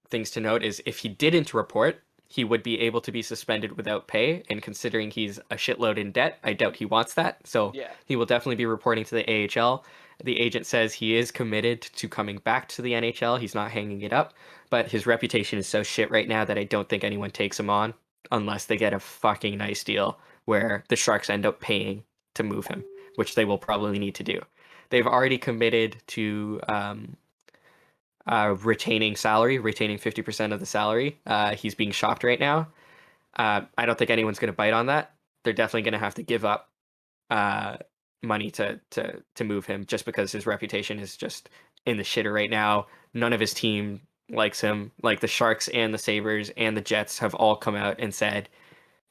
Things to note is if he didn't report, he would be able to be suspended without pay, and considering he's a shitload in debt, I doubt he wants that. So he will definitely be reporting to the AHL. The agent says he is committed to coming back to the NHL. He's not hanging it up, but his reputation is so shit right now that I don't think anyone takes him on unless they get a fucking nice deal where the Sharks end up paying to move him, which they will probably need to do. They've already committed to retaining 50% of the salary. He's being shopped right now. I don't think anyone's going to bite on that. They're definitely going to have to give up money to move him just because his reputation is just in the shitter right now. None of his team likes him. Like, the Sharks and the Sabres and the Jets have all come out and said,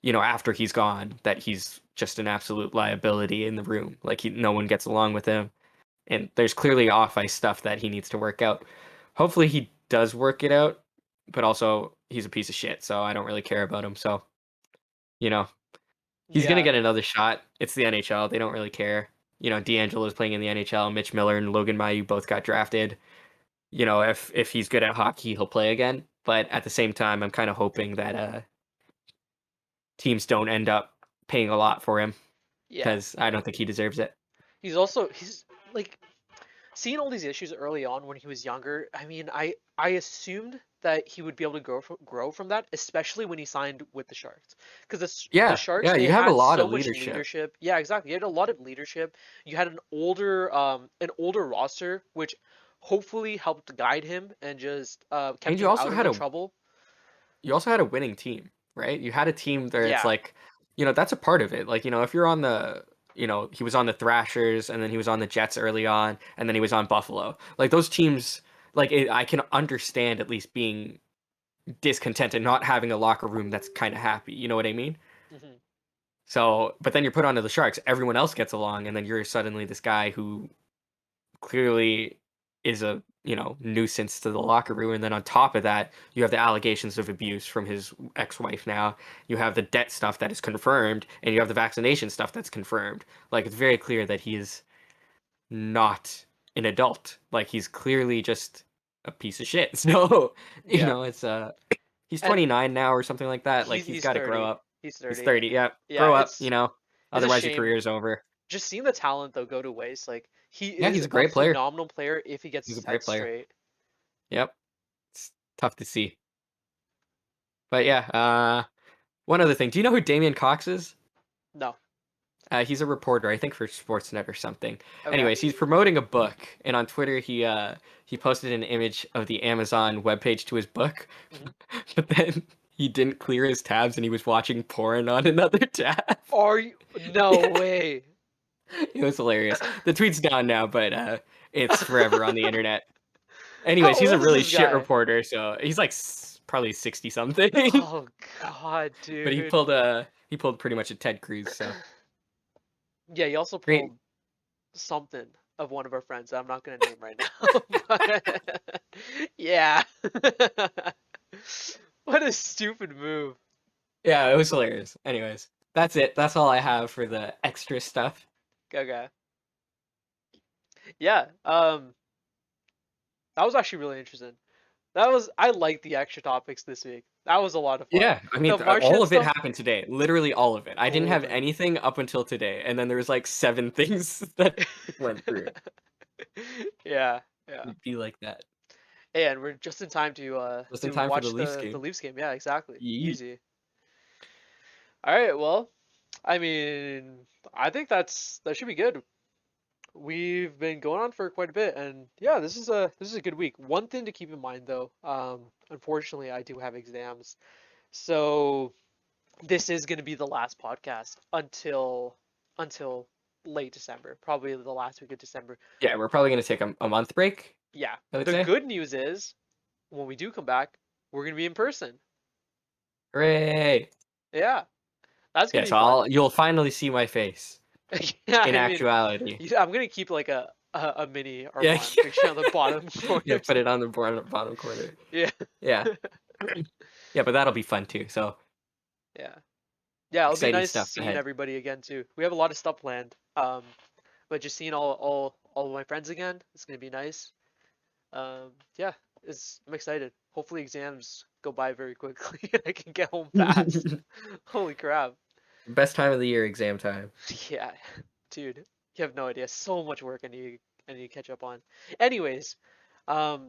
after he's gone, that he's just an absolute liability in the room. Like, no one gets along with him. And there's clearly off-ice stuff that he needs to work out. Hopefully he does work it out but also he's a piece of shit, so I don't really care about him. So, you know, he's gonna Yeah. get another shot. It's the NHL. They don't really care. D'Angelo's playing in the NHL. Mitch Miller and Logan Mailloux both got drafted. If he's good at hockey, he'll play again. But at the same time, I'm kind of hoping that teams don't end up paying a lot for him Yeah. because I don't think he deserves it. He's like seeing all these issues early on when he was younger. I mean, I assumed that he would be able to grow from that, especially when he signed with the Sharks. Because the Sharks, Yeah, they you have a had lot so of much leadership. leadership. Yeah, exactly. You had a lot of leadership. You had an older roster, which hopefully helped guide him and just kept And you him also out of had the a trouble. you also had a winning team, right? You had a team where it's Yeah. like, that's a part of it. Like, if you're on the, he was on the Thrashers and then he was on the Jets early on and then he was on Buffalo. Like those teams, like I can understand at least being discontent and not having a locker room that's kind of happy. You know what I mean? Hmm. So, but then you're put onto the Sharks, everyone else gets along, and then you're suddenly this guy who clearly is a nuisance to the locker room, and then on top of that you have the allegations of abuse from his ex-wife. Now you have the debt stuff that is confirmed, and you have the vaccination stuff that's confirmed. Like it's very clear that he is not an adult. Like he's clearly just a piece of shit. So Yeah. it's he's And 29 now or something like that. Like he's he's got to grow 30. up. He's He's 30. 30. Yeah, Yeah, grow up. it's a Otherwise your shame career is over. just seeing the talent though go to waste. Like he Yeah, is he's a a great player. phenomenal player if he gets He's a his great head player. straight. Yep. It's tough to see. But yeah, one other thing. Do you know who Damien Cox is? No. He's a reporter, I think for Sportsnet or something. Okay. Anyways, he's promoting a book, and on Twitter he posted an image of the Amazon webpage to his book, Mhm. but then he didn't clear his tabs and he was watching porn on another tab. Are you? No way. It was hilarious. The tweet's down now, but it's forever on the internet. How Anyways, he's a old is really this shit guy? reporter, so he's like probably 60 something. Oh God, But he dude. pulled pretty much a Ted Cruz, so Yeah, he also great. pulled something of one of our friends that I'm not gonna name right now. But yeah. What a stupid move. Yeah, it was hilarious. Anyways, that's it. That's all I have for the extra stuff. Okay. Yeah. That was actually really interesting. I like the extra topics this week. That was a lot of fun. Yeah, I mean, The all Marchand of it stuff, happened today. Literally all of it. I didn't all have of it. anything up until today, and then there was like 7 things that went through. Yeah, yeah. It'd be like that. Hey, and we're just in time Just in to time for the watch Leafs the game. Leafs game. Yeah, exactly. Yeet. Easy. All right, well, I mean, I think that should be good. We've been going on for quite a bit, and yeah, this is a good week. One thing to keep in mind though, unfortunately, I do have exams, so this is going to be the last podcast until late December, probably the last week of December. Yeah, we're probably gonna take a month break, Yeah. I would The say. good news is when we do come back, we're going to be in person. Hooray! Yeah. That's going Yeah, to be fun. so you'll finally see my face Yeah, in I mean, actuality. I'm going to keep like a mini Yeah, Armand picture on the bottom yeah, corner. put it on the bottom corner. Yeah. Yeah, yeah, but that'll be fun too. So Yeah. Yeah, it'll be exciting nice stuff seeing ahead. everybody again too. We have a lot of stuff planned. But just seeing all of my friends again, it's gonna be nice. Yeah, I'm excited. Hopefully exams go by very quickly and I can get home fast. Holy crap. Best time of the year, exam time. Yeah, dude, you have no idea. So much work I need to catch up on. Anyways,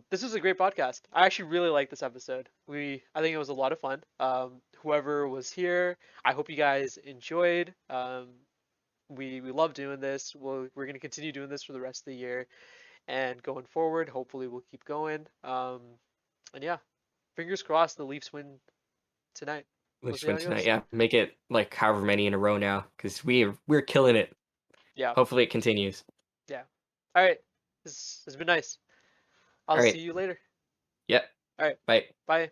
this was a great podcast. I actually really liked this episode. I think it was a lot of fun. Whoever was here, I hope you guys enjoyed. We love doing this. We're gonna continue doing this for the rest of the year and going forward. Hopefully, we'll keep going. And yeah, fingers crossed the Leafs win tonight. We'll Leafs see how win it tonight. goes. Yeah, make it like however many in a row now, because we're killing it. Yeah, Hopefully, it continues. yeah. All right, this has been nice. I'll All see right. you later. Yep. All right, Bye. bye.